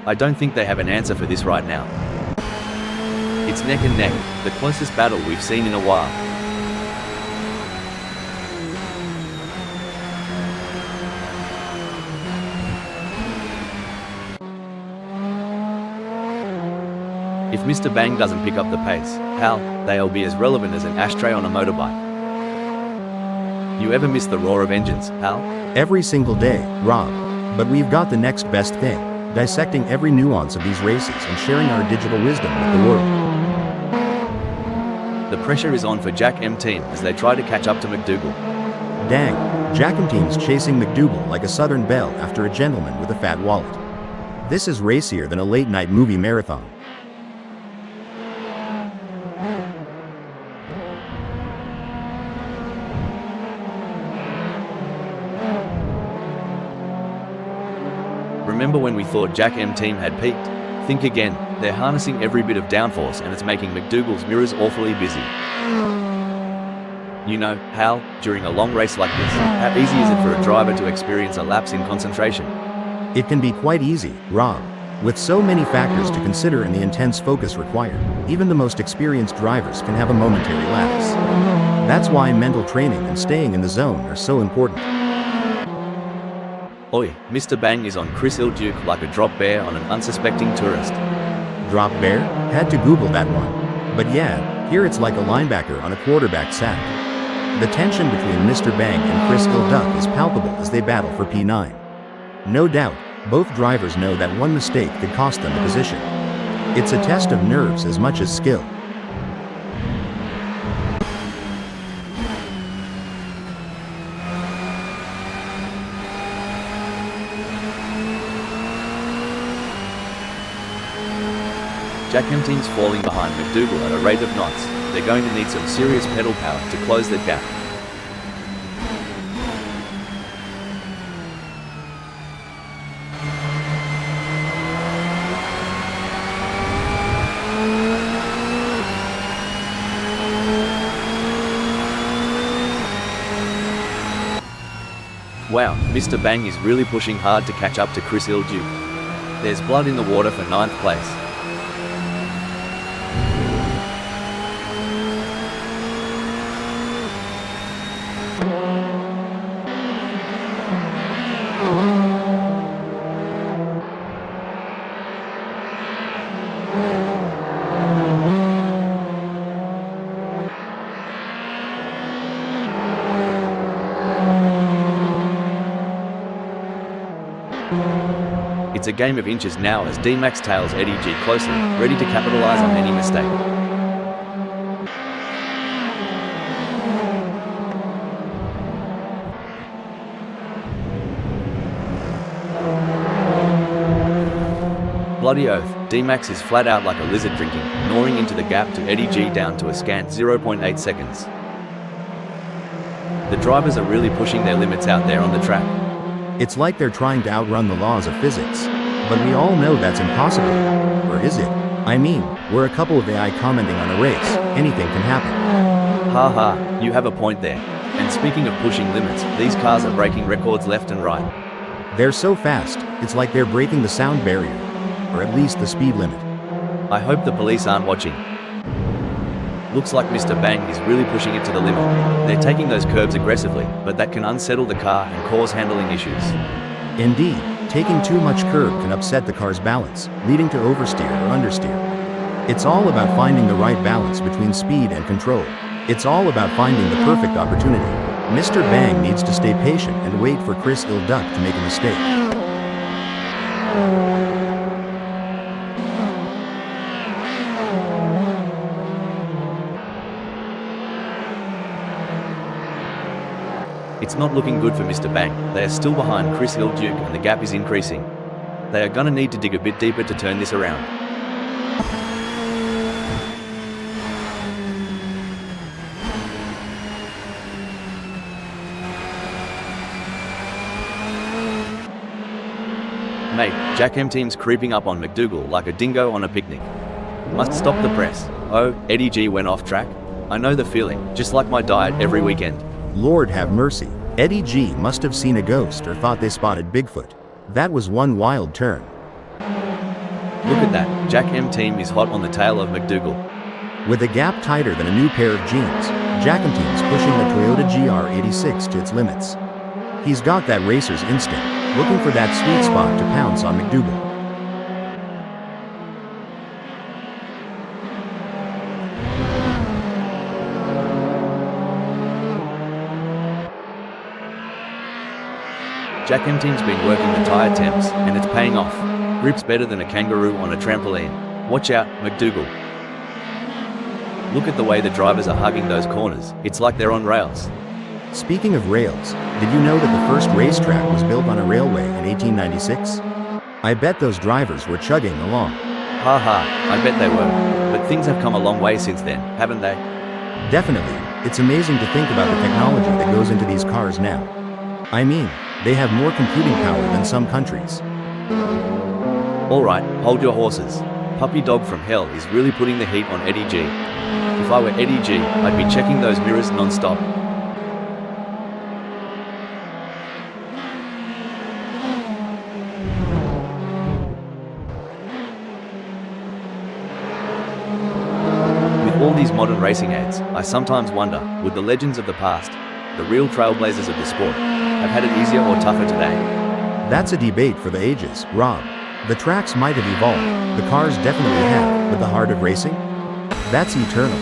I don't think they have an answer for this right now. It's neck and neck, the closest battle we've seen in a while. If Mr. Bang doesn't pick up the pace, Hal, they'll be as relevant as an ashtray on a motorbike. You ever miss the roar of engines, Hal? Every single day, Rob. But we've got the next best thing, dissecting every nuance of these races and sharing our digital wisdom with the world. The pressure is on for Jack M Team as they try to catch up to McDougall. Dang, Jack M Team's chasing McDougall like a southern belle after a gentleman with a fat wallet. This is racier than a late-night movie marathon. Remember when we thought Jack M Team had peaked? Think again, they're harnessing every bit of downforce and it's making McDougall's mirrors awfully busy. You know, Hal, during a long race like this, how easy is it for a driver to experience a lapse in concentration? It can be quite easy, Rob. With so many factors to consider and the intense focus required, even the most experienced drivers can have a momentary lapse. That's why mental training and staying in the zone are so important. Oi, Mr. Bang is on Chris Ilduke like a drop bear on an unsuspecting tourist. Drop bear? Had to Google that one. But yeah, here it's like a linebacker on a quarterback sack. The tension between Mr. Bang and Chris Ilduke is palpable as they battle for P9. No doubt, both drivers know that one mistake could cost them the position. It's a test of nerves as much as skill. Jack M Team's falling behind McDougall at a rate of knots. They're going to need some serious pedal power to close that gap. Wow, Mr. Bang is really pushing hard to catch up to Chris Ilduke. There's blood in the water for 9th place. It's a game of inches now as D-Max tails Eddie G closely, ready to capitalize on any mistake. Bloody oath, D-Max is flat out like a lizard drinking, gnawing into the gap to Eddie G down to a scant 0.8 seconds. The drivers are really pushing their limits out there on the track. It's like they're trying to outrun the laws of physics. But we all know that's impossible. Or is it? I mean, we're a couple of AI commenting on a race. Anything can happen. Haha, you have a point there. And speaking of pushing limits, these cars are breaking records left and right. They're so fast, it's like they're breaking the sound barrier. Or at least the speed limit. I hope the police aren't watching. Looks like Mr. Bang is really pushing it to the limit. They're taking those curbs aggressively, but that can unsettle the car and cause handling issues. Indeed, taking too much curb can upset the car's balance, leading to oversteer or understeer. It's all about finding the right balance between speed and control. It's all about finding the perfect opportunity. Mr. Bang needs to stay patient and wait for Chris Ilduck to make a mistake. It's not looking good for Mr. Bang. They are still behind Chris Ilduke and the gap is increasing. They are gonna need to dig a bit deeper to turn this around. Mate, Jack M team's creeping up on McDougal like a dingo on a picnic. Must stop the press. Oh, Eddie G went off track. I know the feeling, just like my diet every weekend. Lord have mercy. Eddie G must have seen a ghost or thought they spotted Bigfoot. That was one wild turn. Look at that, Jack M team is hot on the tail of McDougal. With a gap tighter than a new pair of jeans, Jack M team's pushing the Toyota GR86 to its limits. He's got that racer's instinct, looking for that sweet spot to pounce on McDougal. Jack M team's been working the tyre temps, and it's paying off. Grip's better than a kangaroo on a trampoline. Watch out, McDougal. Look at the way the drivers are hugging those corners, it's like they're on rails. Speaking of rails, did you know that the first racetrack was built on a railway in 1896? I bet those drivers were chugging along. Haha, I bet they were. But things have come a long way since then, haven't they? Definitely, it's amazing to think about the technology that goes into these cars now. I mean, they have more computing power than some countries. Alright, hold your horses. Puppy Dog from Hell is really putting the heat on Eddie G. If I were Eddie G, I'd be checking those mirrors non-stop. With all these modern racing ads, I sometimes wonder, would the legends of the past, the real trailblazers of the sport, have had it easier or tougher today? That's a debate for the ages, Rob. The tracks might have evolved, the cars definitely have, but the heart of racing? That's eternal.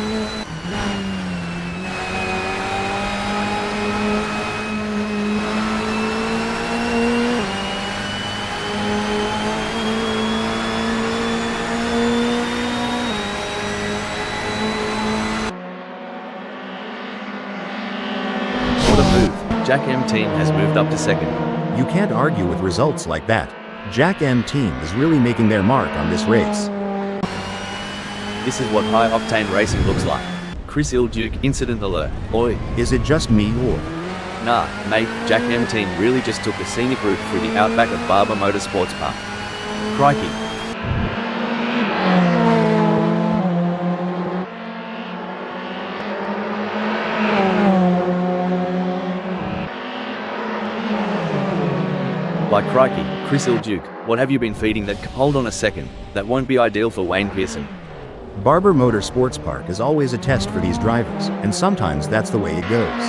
What a move. Jack M team has moved up to second. You can't argue with results like that. Jack M team is really making their mark on this race. This is what high-octane racing looks like. Chris Ilduke, incident alert. Oi. Is it just me or? Nah, mate, Jack M team really just took the scenic route through the outback of Barber Motorsports Park. Crikey. By crikey, Chris Ilduke, what have you been feeding that? Hold on a second, that won't be ideal for Wayne Pearson. Barber Motorsports Park is always a test for these drivers, and sometimes that's the way it goes.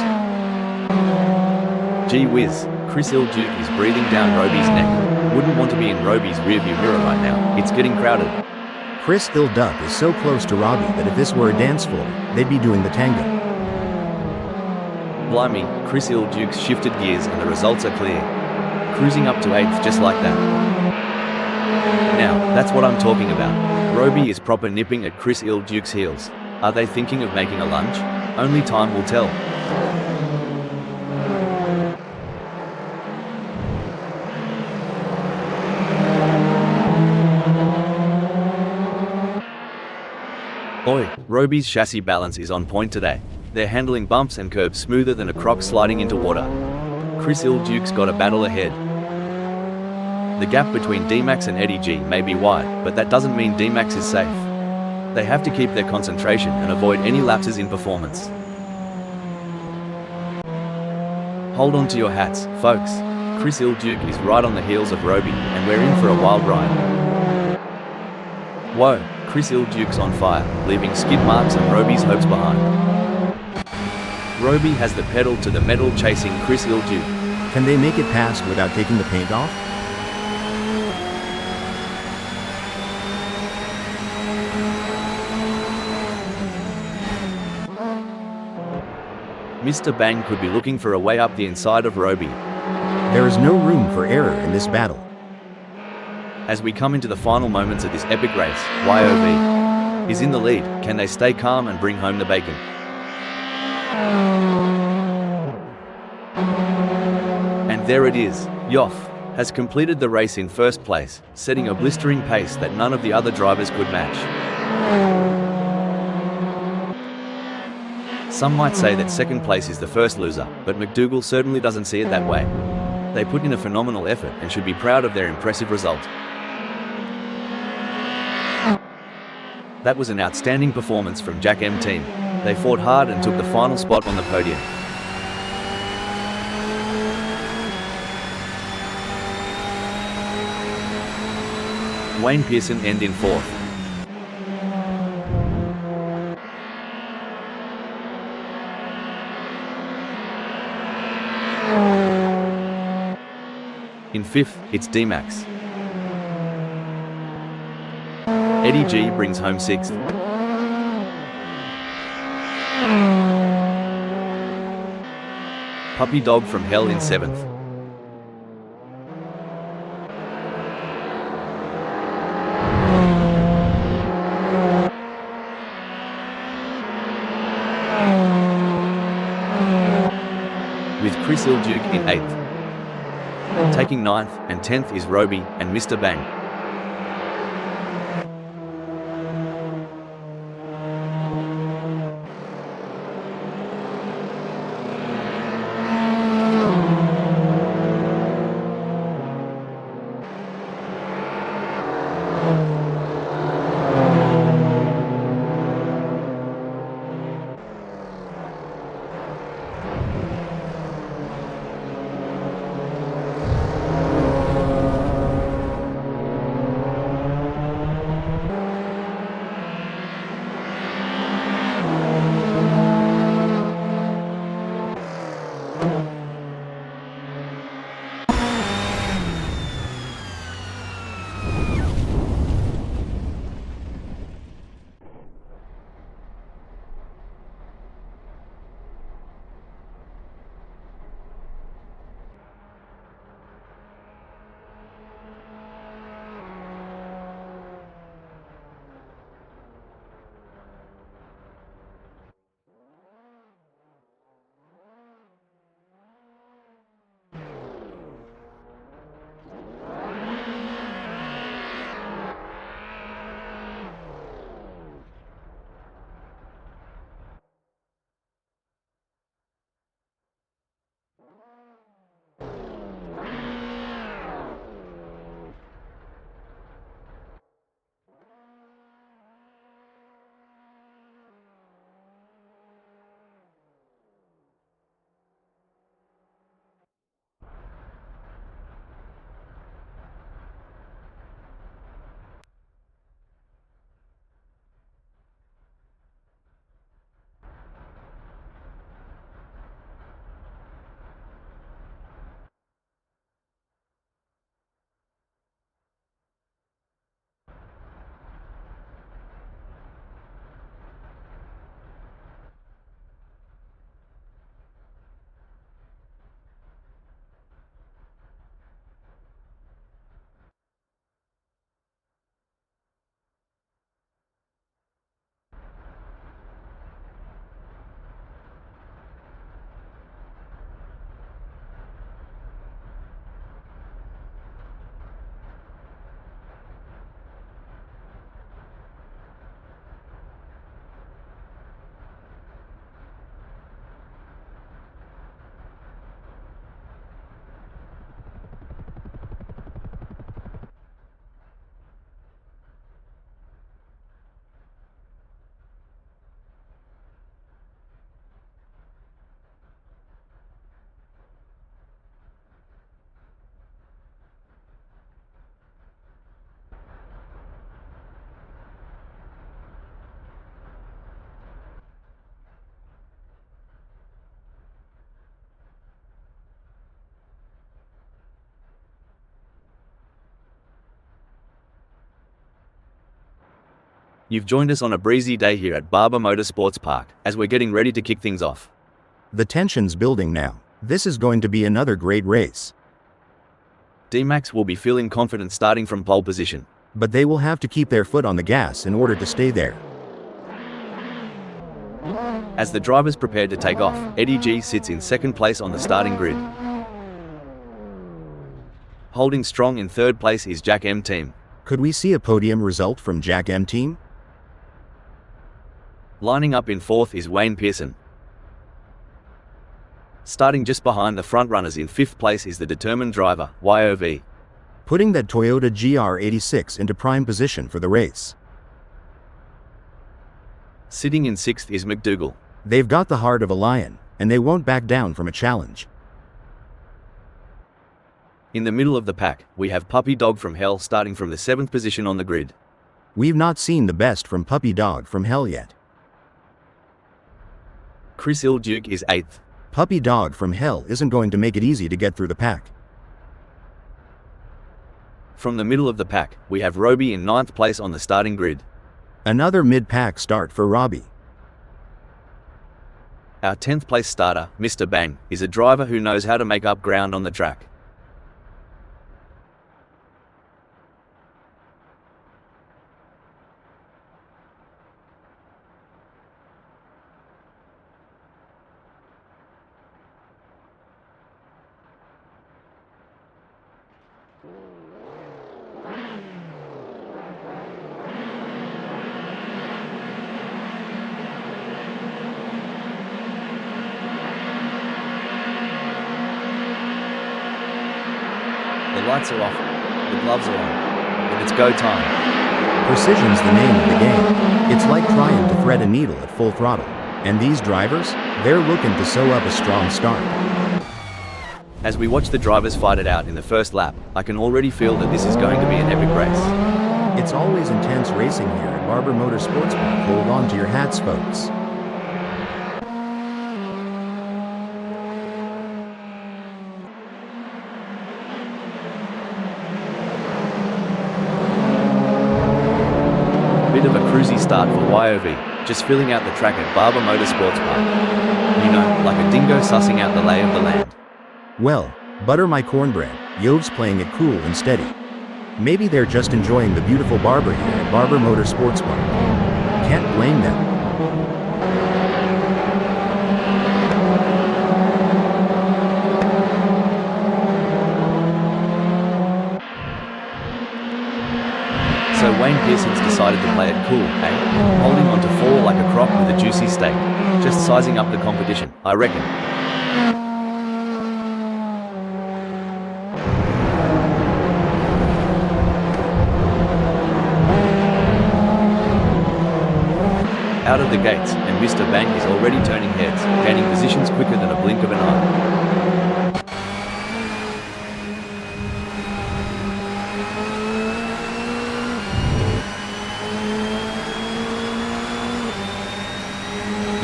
Gee whiz, Chris Ilduke is breathing down Roby's neck. Wouldn't want to be in Roby's rearview mirror right now, it's getting crowded. Chris Ilduck is so close to Robbie that if this were a dance floor, they'd be doing the tango. Blimey, Chris Ilduke's shifted gears and the results are clear. Cruising up to 8th just like that. Now, that's what I'm talking about. Roby is proper nipping at Chris Ilduke's heels. Are they thinking of making a lunge? Only time will tell. Oi, Roby's chassis balance is on point today. They're handling bumps and curbs smoother than a croc sliding into water. Chris Ilduke's got a battle ahead. The gap between D-Max and Eddie G may be wide, but that doesn't mean D-Max is safe. They have to keep their concentration and avoid any lapses in performance. Hold on to your hats, folks. Chris Ilduke is right on the heels of Roby, and we're in for a wild ride. Whoa, Chris Ilduke's on fire, leaving skid marks and Roby's hopes behind. Roby has the pedal to the metal chasing Chris Ilduke. Can they make it past without taking the paint off? Mr. Bang could be looking for a way up the inside of Roby. There is no room for error in this battle. As we come into the final moments of this epic race, YOV is in the lead. Can they stay calm and bring home the bacon? And there it is. Yoff has completed the race in first place, setting a blistering pace that none of the other drivers could match. Some might say that second place is the first loser, but McDougall certainly doesn't see it that way. They put in a phenomenal effort and should be proud of their impressive result. That was an outstanding performance from Jack M team. They fought hard and took the final spot on the podium. Wayne Pearson ended in fourth. In fifth, it's D-Max. Eddie G brings home sixth. Puppy Dog from Hell in seventh. With Chris Ilduke in eighth. Taking ninth and 10th is Roby and Mr. Bang. You've joined us on a breezy day here at Barber Motorsports Park, as we're getting ready to kick things off. The tension's building now. This is going to be another great race. D-Max will be feeling confident starting from pole position. But they will have to keep their foot on the gas in order to stay there. As the drivers prepare to take off, Eddie G sits in second place on the starting grid. Holding strong in third place is Jack M Team. Could we see a podium result from Jack M Team? Lining up in fourth is Wayne Pearson. Starting just behind the front runners in fifth place is the determined driver, YOV. Putting that Toyota GR86 into prime position for the race. Sitting in sixth is McDougall. They've got the heart of a lion, and they won't back down from a challenge. In the middle of the pack, we have Puppy Dog from Hell starting from the seventh position on the grid. We've not seen the best from Puppy Dog from Hell yet. Chris Ilduke is eighth. Puppy Dog from Hell isn't going to make it easy to get through the pack. From the middle of the pack, we have Roby in ninth place on the starting grid. Another mid-pack start for Robbie. Our 10th place starter, Mr. Bang, is a driver who knows how to make up ground on the track. The lights are off, the gloves are on, and it's go time. Precision's the name of the game. It's like trying to thread a needle at full throttle. And these drivers, they're looking to sew up a strong start. As we watch the drivers fight it out in the first lap, I can already feel that this is going to be an epic race. It's always intense racing here at Barber Motorsports Park. Hold on to your hats, folks. Bit of a cruisy start for YOV, just filling out the track at Barber Motorsports Park. You know, like a dingo sussing out the lay of the land. Well, butter my cornbread. Yov's playing it cool and steady. Maybe they're just enjoying the beautiful Barber here at Barber Motorsports Park. Can't blame them. So Wayne Pearson's decided to play it cool, eh? Holding on to four like a croc with a juicy steak. Just sizing up the competition, I reckon. Out of the gates, and Mr. Bang is already turning heads, gaining positions quicker than a blink of an eye.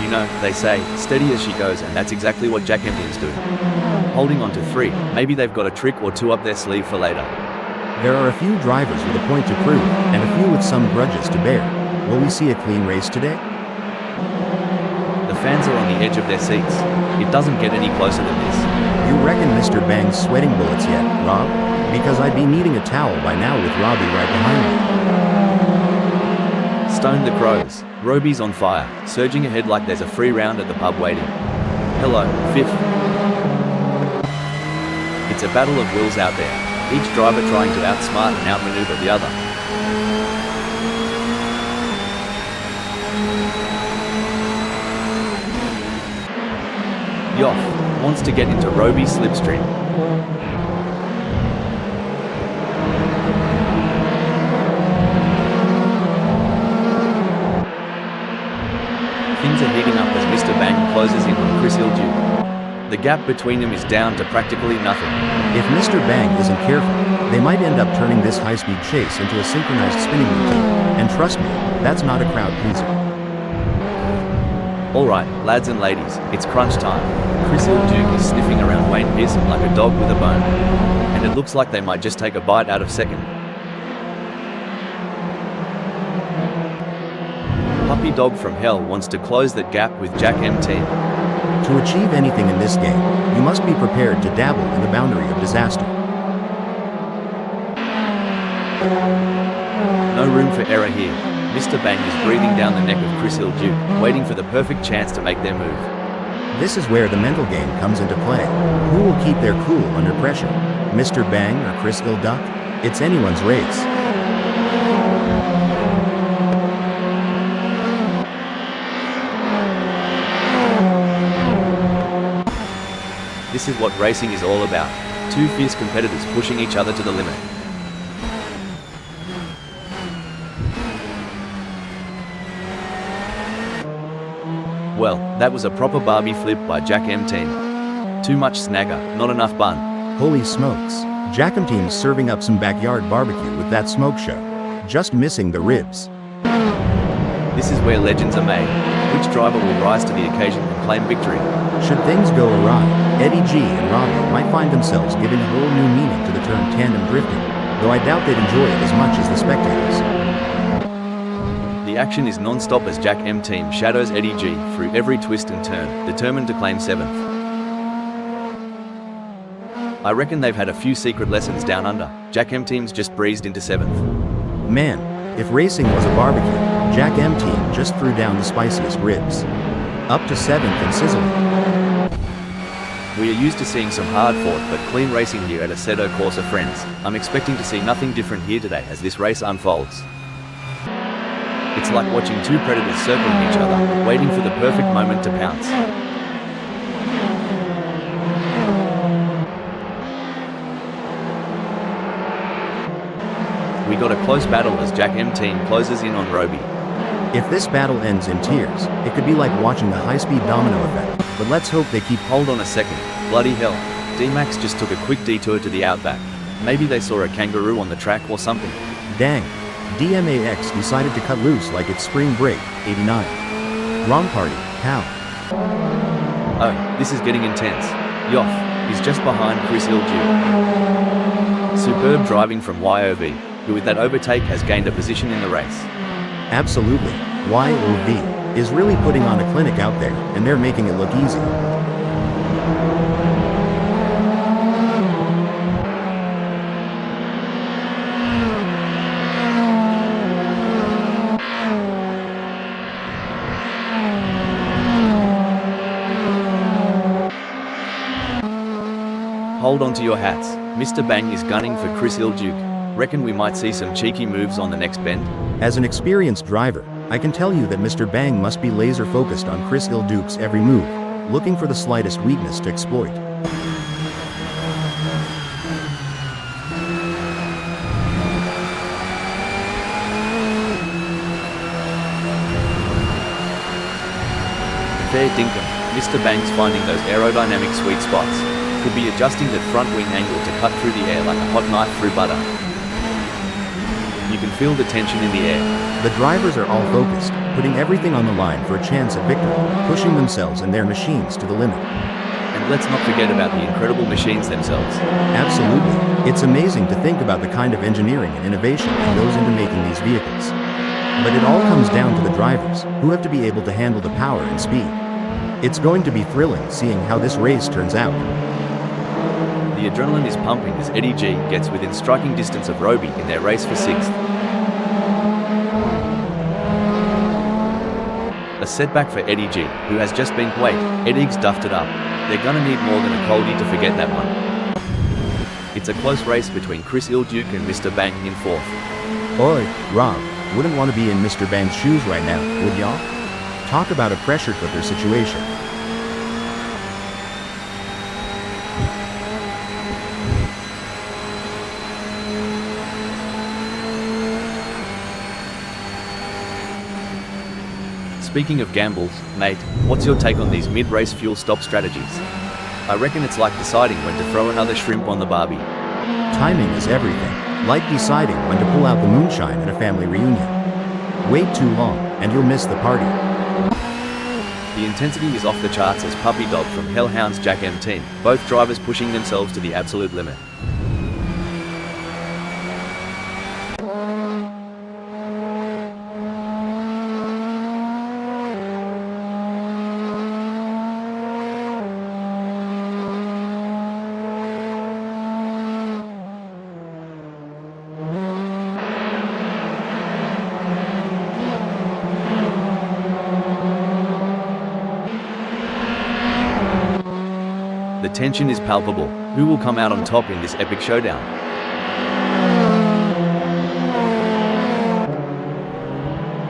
You know, they say, steady as she goes, and that's exactly what Jack Empton's doing. Holding on to three, maybe they've got a trick or two up their sleeve for later. There are a few drivers with a point to prove, and a few with some grudges to bear. Will we see a clean race today? The fans are on the edge of their seats. It doesn't get any closer than this. You reckon Mr. Bang's sweating bullets yet, Rob? Because I'd be needing a towel by now with Robbie right behind me. Stone the Crows. Roby's on fire, surging ahead like there's a free round at the pub waiting. Hello, fifth. It's a battle of wills out there, each driver trying to outsmart and outmaneuver the other. Yoff wants to get into Roby's slipstream. Things are heating up as Mr. Bang closes in on Chris Ilduke. The gap between them is down to practically nothing. If Mr. Bang isn't careful, they might end up turning this high-speed chase into a synchronized spinning routine. And trust me, that's not a crowd pleaser. Alright, lads and ladies, it's crunch time. Chris Ilduke is sniffing around Wayne Pearson like a dog with a bone. And it looks like they might just take a bite out of second. Puppy Dog from Hell wants to close that gap with Jack M Team. To achieve anything in this game, you must be prepared to dabble in the boundary of disaster. No room for error here. Mr. Bang is breathing down the neck of Chris Duke, waiting for the perfect chance to make their move. This is where the mental game comes into play. Who will keep their cool under pressure? Mr. Bang or Chris Duke? It's anyone's race. This is what racing is all about. Two fierce competitors pushing each other to the limit. Well, that was a proper Barbie flip by Jack M Team. Too much snagger, not enough bun. Holy smokes. Jack M Team's serving up some backyard barbecue with that smoke show. Just missing the ribs. This is where legends are made. Which driver will rise to the occasion and claim victory? Should things go awry, Eddie G and Robbie might find themselves giving a whole new meaning to the term tandem drifting, though I doubt they'd enjoy it as much as the spectators. The action is non-stop as Jack M Team shadows Eddie G through every twist and turn, determined to claim 7th. I reckon they've had a few secret lessons down under. Jack M Team's just breezed into 7th. Man, if racing was a barbecue, Jack M Team just threw down the spiciest ribs. Up to 7th and sizzling. We are used to seeing some hard-fought but clean racing here at Assetto Corsa, friends. I'm expecting to see nothing different here today as this race unfolds. It's like watching two predators circling each other, waiting for the perfect moment to pounce. We got a close battle as Jack M Team closes in on Roby. If this battle ends in tears, it could be like watching the high-speed domino effect, but let's hope they keep... Hold on a second. Bloody hell. D-Max just took a quick detour to the outback. Maybe they saw a kangaroo on the track or something. Dang. DMAX decided to cut loose like it's spring break, 89. Wrong party, pal. Oh, this is getting intense. Yoff, he's just behind Chris Duke. Superb driving from YOV, who with that overtake has gained a position in the race. Absolutely. YOV is really putting on a clinic out there, and they're making it look easy. Hold on to your hats. Mr. Bang is gunning for Chris Duke. Reckon we might see some cheeky moves on the next bend? As an experienced driver, I can tell you that Mr. Bang must be laser focused on Chris Duke's every move, looking for the slightest weakness to exploit. Fair dinkum. Mr. Bang's finding those aerodynamic sweet spots. Could be adjusting that front wing angle to cut through the air like a hot knife through butter. You can feel the tension in the air. The drivers are all focused, putting everything on the line for a chance at victory, pushing themselves and their machines to the limit. And let's not forget about the incredible machines themselves. Absolutely. It's amazing to think about the kind of engineering and innovation that goes into making these vehicles. But it all comes down to the drivers, who have to be able to handle the power and speed. It's going to be thrilling seeing how this race turns out. The adrenaline is pumping as Eddie G gets within striking distance of Roby in their race for 6th. A setback for Eddie G, who has just been... Wait, Eddie's duffed it up. They're gonna need more than a coldie to forget that one. It's a close race between Chris Duke and Mr. Bang in 4th. Oi, Rob, wouldn't want to be in Mr. Bang's shoes right now, would y'all? Talk about a pressure cooker situation. Speaking of gambles, mate, what's your take on these mid-race fuel stop strategies? I reckon it's like deciding when to throw another shrimp on the barbie. Timing is everything, like deciding when to pull out the moonshine at a family reunion. Wait too long, and you'll miss the party. The intensity is off the charts as Puppy Dog from Hellhound's Jack M Team, both drivers pushing themselves to the absolute limit. The tension is palpable. Who will come out on top in this epic showdown?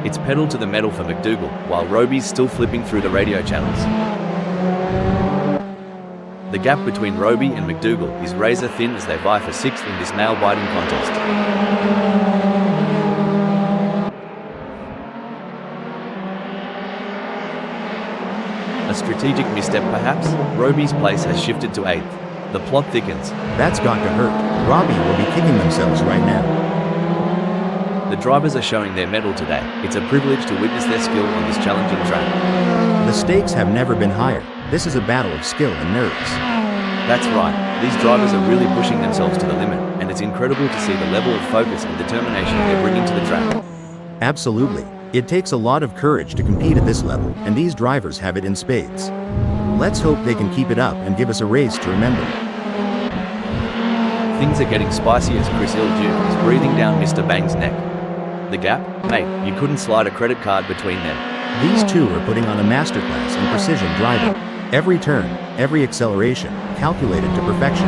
It's pedal to the metal for McDougall, while Roby's still flipping through the radio channels. The gap between Roby and McDougall is razor thin as they vie for sixth in this nail-biting contest. A strategic misstep perhaps? Roby's place has shifted to 8th. The plot thickens. That's got to hurt. Robbie will be kicking themselves right now. The drivers are showing their mettle today. It's a privilege to witness their skill on this challenging track. The stakes have never been higher. This is a battle of skill and nerves. That's right. These drivers are really pushing themselves to the limit, and it's incredible to see the level of focus and determination they're bringing to the track. Absolutely. It takes a lot of courage to compete at this level, and these drivers have it in spades. Let's hope they can keep it up and give us a race to remember. Things are getting spicy as Chris Ilduke is breathing down Mr. Bang's neck. The gap? Mate, you couldn't slide a credit card between them. These two are putting on a masterclass in precision driving. Every turn, every acceleration, calculated to perfection.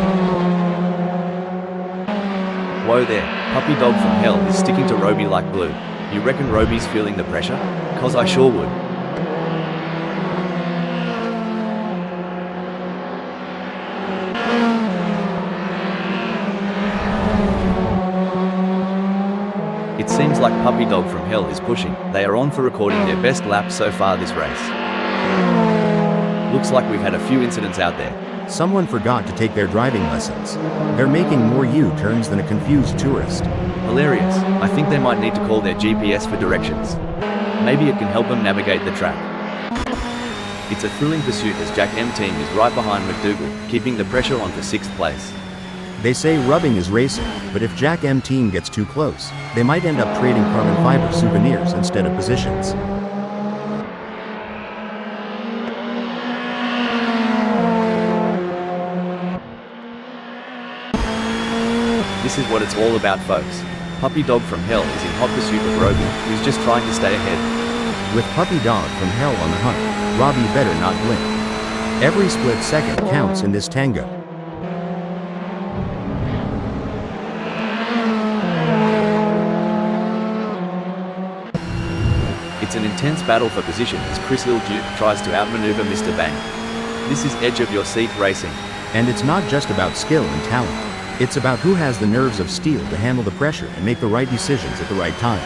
Whoa there, Puppy Dog from Hell is sticking to Roby like glue. You reckon Roby's feeling the pressure? 'Cause I sure would. It seems like Puppy Dog from Hell is pushing. They are on for recording their best lap so far this race. Looks like we've had a few incidents out there. Someone forgot to take their driving lessons. They're making more U-turns than a confused tourist. Hilarious. I think they might need to call their GPS for directions. Maybe it can help them navigate the track. It's a thrilling pursuit as Jack M Team is right behind McDougall, keeping the pressure on for 6th place. They say rubbing is racing, but if Jack M Team gets too close, they might end up trading carbon fiber souvenirs instead of positions. This is what it's all about, folks. Puppy Dog from Hell is in hot pursuit of Roby, who's just trying to stay ahead. With Puppy Dog from Hell on the hunt, Robbie better not blink. Every split second counts in this tango. It's an intense battle for position as Chris Ilduke tries to outmaneuver Mr. Bang. This is edge-of-your-seat racing. And it's not just about skill and talent. It's about who has the nerves of steel to handle the pressure and make the right decisions at the right time.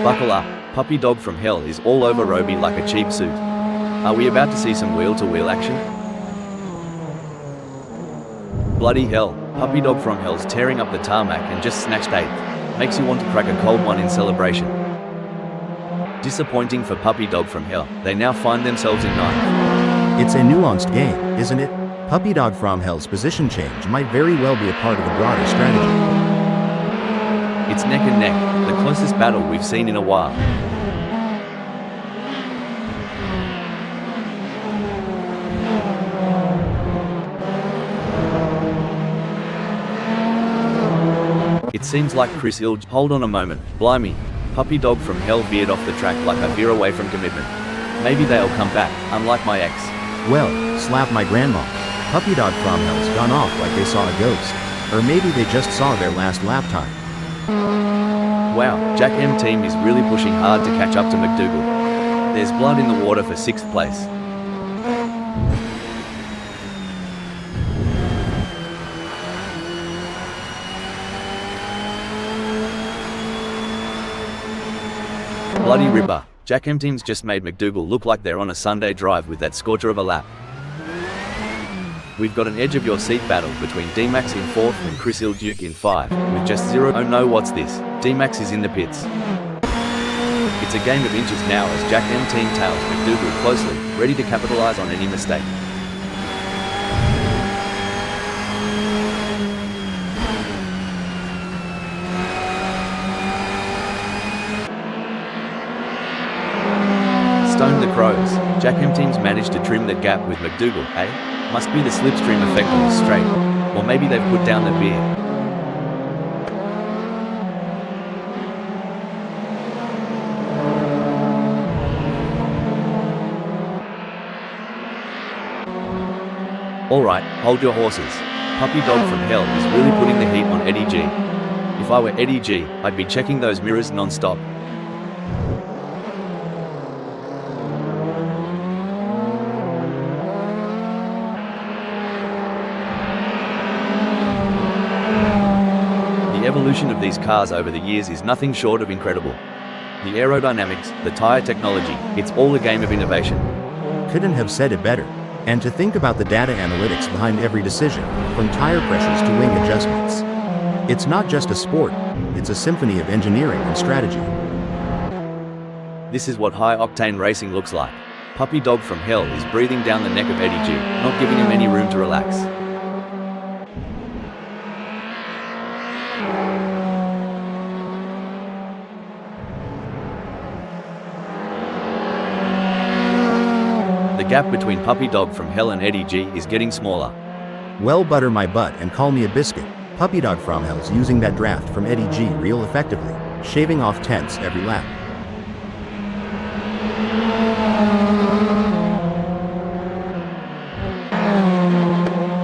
Buckle up. Puppy Dog from Hell is all over Roby like a cheap suit. Are we about to see some wheel-to-wheel action? Bloody hell. Puppy Dog from Hell's tearing up the tarmac and just snatched 8th. Makes you want to crack a cold one in celebration. Disappointing for Puppy Dog from Hell. They now find themselves in 9th. It's a nuanced game, isn't it? Puppy Dog from Hell's position change might very well be a part of a broader strategy. It's neck and neck, the closest battle we've seen in a while. It seems like Chris Ilge. Hold on a moment, blimey. Puppy Dog from Hell veered off the track like I veer away from commitment. Maybe they'll come back, unlike my ex. Well, slap my grandma. Puppy Dog from Hell's gone off like they saw a ghost. Or maybe they just saw their last lap time. Wow, Jack M Team is really pushing hard to catch up to McDougall. There's blood in the water for 6th place. Bloody ripper. Jack M Team's just made McDougall look like they're on a Sunday drive with that scorcher of a lap. We've got an edge-of-your-seat battle between D-Max in 4th and Chris Ilduke in 5, with just 0. Oh no, what's this? D-Max is in the pits. It's a game of inches now as Jack M Team tails McDougall closely, ready to capitalize on any mistake. Stone the crows. Jack M Team's managed to trim the gap with McDougall, eh? Must be the slipstream effect on the straight. Or maybe they've put down the beer. Alright, hold your horses. Puppy Dog from Hell is really putting the heat on Eddie G. If I were Eddie G, I'd be checking those mirrors non-stop. The evolution of these cars over the years is nothing short of incredible. The aerodynamics, the tire technology, it's all a game of innovation. Couldn't have said it better. And to think about the data analytics behind every decision, from tire pressures to wing adjustments. It's not just a sport, it's a symphony of engineering and strategy. This is what high-octane racing looks like. Puppy Dog from Hell is breathing down the neck of Eddie G, not giving him any room to relax. The gap between Puppy Dog from Hell and Eddie G is getting smaller. Well, butter my butt and call me a biscuit. Puppy Dog from Hell's using that draft from Eddie G real effectively, shaving off tenths every lap.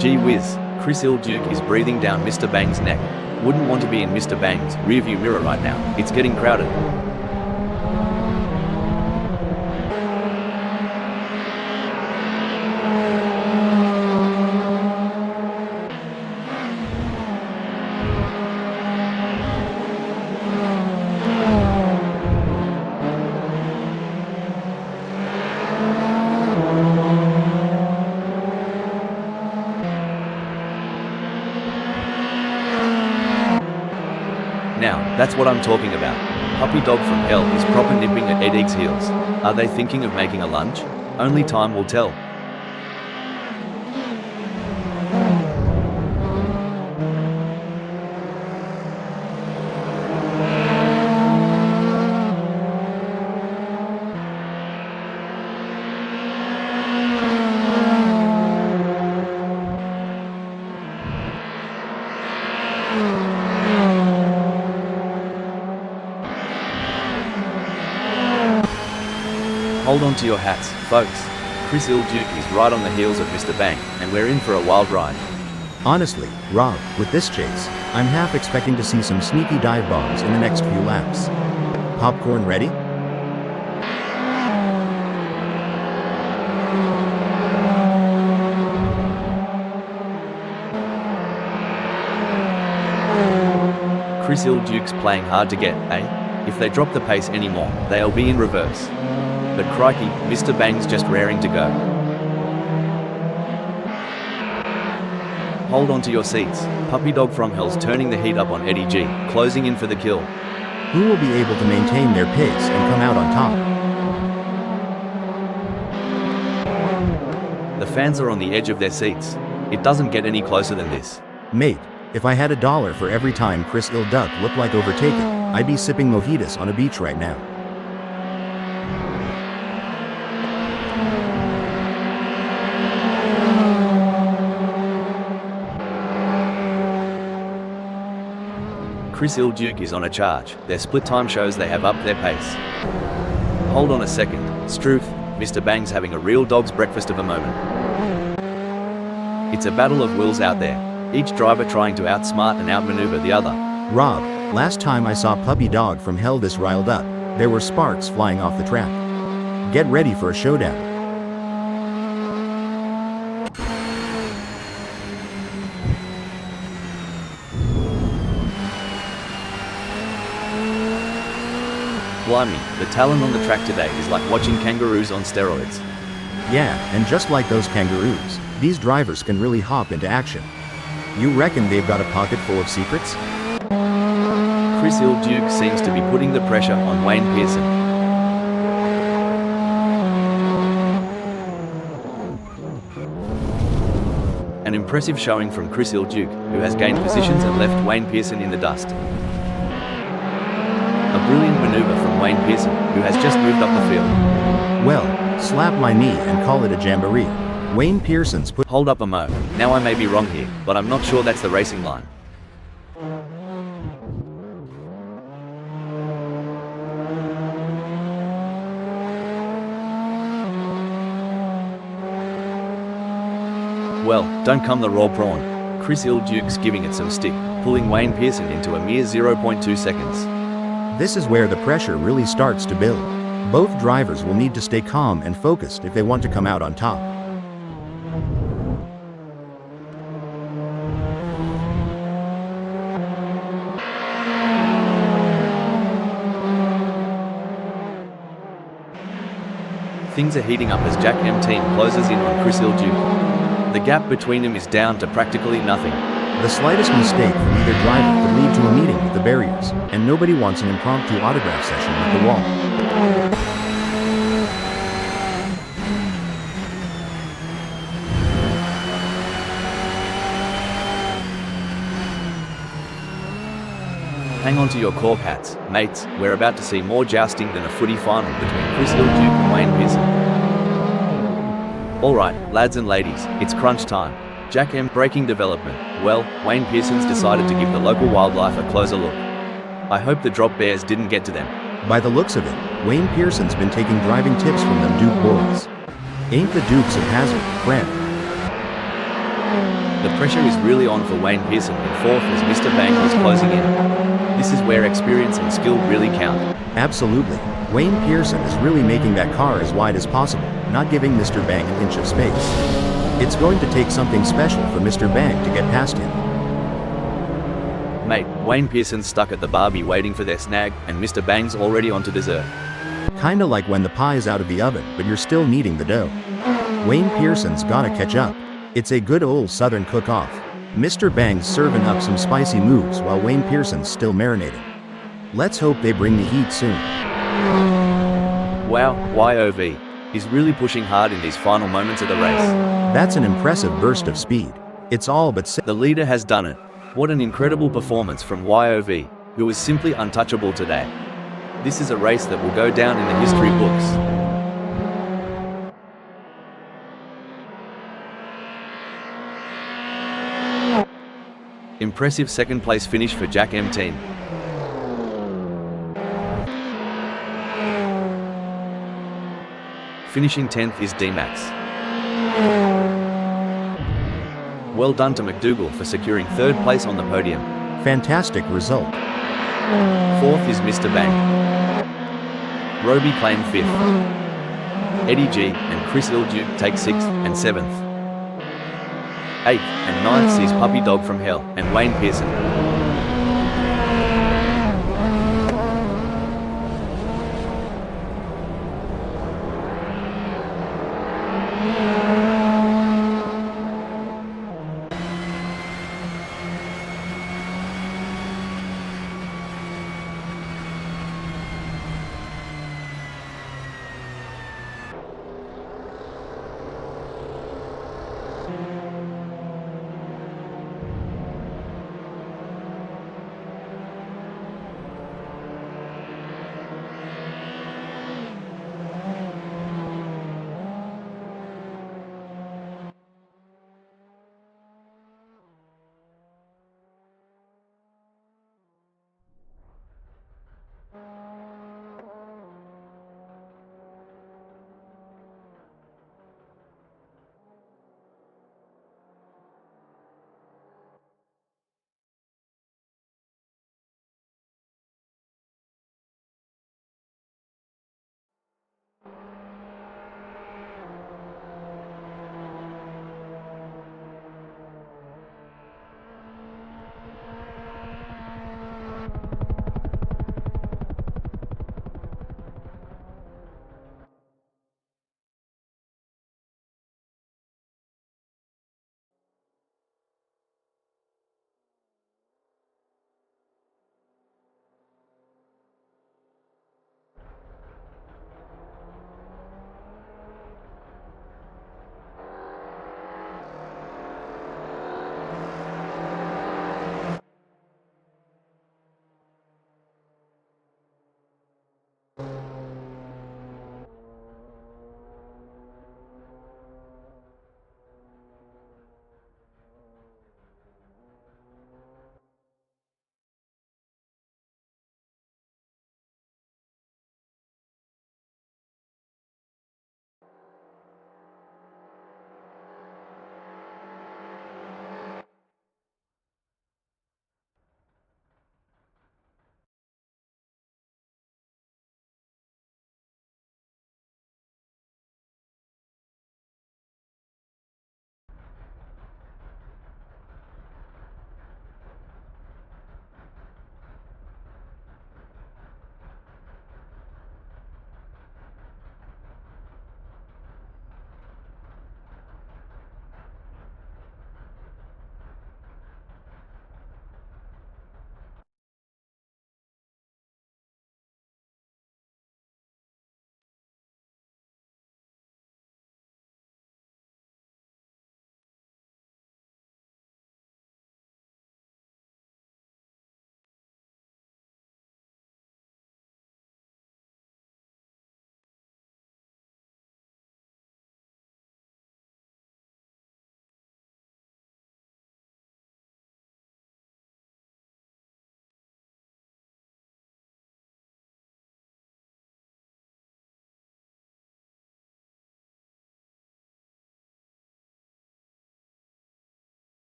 Gee whiz, Chris Ilduke is breathing down Mr. Bang's neck. Wouldn't want to be in Mr. Bang's rearview mirror right now. It's getting crowded. Now, that's what I'm talking about. Puppy Dog from Hell is proper nipping at Eddie's heels. Are they thinking of making a lunge? Only time will tell. Hold on to your hats, folks. Chris Ilduke is right on the heels of Mr. Bang, and we're in for a wild ride. Honestly, Rob, with this chase, I'm half expecting to see some sneaky dive bombs in the next few laps. Popcorn ready? Chris Ilduke's playing hard to get, eh? If they drop the pace anymore, they'll be in reverse. But crikey, Mr. Bang's just raring to go. Hold on to your seats. Puppy Dog from Hell's turning the heat up on Eddie G, closing in for the kill. Who will be able to maintain their pace and come out on top? The fans are on the edge of their seats. It doesn't get any closer than this. Mate, if I had $1 for every time Chris Ilduke looked like overtaken, I'd be sipping mojitos on a beach right now. Chris Ilduke is on a charge. Their split time shows they have upped their pace. Hold on a second, Struth, Mr. Bang's having a real dog's breakfast of a moment. It's a battle of wills out there, each driver trying to outsmart and outmaneuver the other. Rob, last time I saw Puppy Dog from Hell this riled up, there were sparks flying off the track. Get ready for a showdown. Blimey, the talent on the track today is like watching kangaroos on steroids. Yeah, and just like those kangaroos, these drivers can really hop into action. You reckon they've got a pocket full of secrets? Chris Ilduke seems to be putting the pressure on Wayne Pearson. An impressive showing from Chris Ilduke, who has gained positions and left Wayne Pearson in the dust. A brilliant maneuver from Wayne Pearson, who has just moved up the field. Well, slap my knee and call it a jamboree. Wayne Pearson's put— Hold up a mo. Now I may be wrong here, but I'm not sure that's the racing line. Well, don't come the raw prawn. Chris Ilduke's giving it some stick, pulling Wayne Pearson into a mere 0.2 seconds. This is where the pressure really starts to build. Both drivers will need to stay calm and focused if they want to come out on top. Things are heating up as Jack M team closes in on Chris Ilduke. The gap between them is down to practically nothing. The slightest mistake from either driver could lead to a meeting with the barriers, and nobody wants an impromptu autograph session with the wall. Hang on to your cork hats, mates. We're about to see more jousting than a footy final between Chris Ilduke and Wayne Pearson. Alright, lads and ladies, it's crunch time. Jack M breaking development. Well, Wayne Pearson's decided to give the local wildlife a closer look. I hope the drop bears didn't get to them. By the looks of it, Wayne Pearson's been taking driving tips from them Duke boys. Ain't the Dukes a hazard, friend? The pressure is really on for Wayne Pearson in fourth as Mr. Bang is closing in. This is where experience and skill really count. Absolutely. Wayne Pearson is really making that car as wide as possible, not giving Mr. Bang an inch of space. It's going to take something special for Mr. Bang to get past him. Mate, Wayne Pearson's stuck at the Barbie waiting for their snag, and Mr. Bang's already onto dessert. Kinda like when the pie's out of the oven, but you're still kneading the dough. Wayne Pearson's gotta catch up. It's a good old southern cook-off. Mr. Bang's serving up some spicy moves while Wayne Pearson's still marinating. Let's hope they bring the heat soon. Wow, YOV. He's really pushing hard in these final moments of the race. That's an impressive burst of speed. It's all but The leader has done it. What an incredible performance from YOV, who is simply untouchable today. This is a race that will go down in the history books. Impressive second place finish for Jack M team. Finishing 10th is D-Max. Well done to McDougall for securing third place on the podium. fantastic result. Fourth is Mr. Bang. Roby claimed fifth. Eddie G and Chris Ilduke take sixth and seventh. Eighth and ninth sees Puppy Dog from Hell and Wayne Pearson.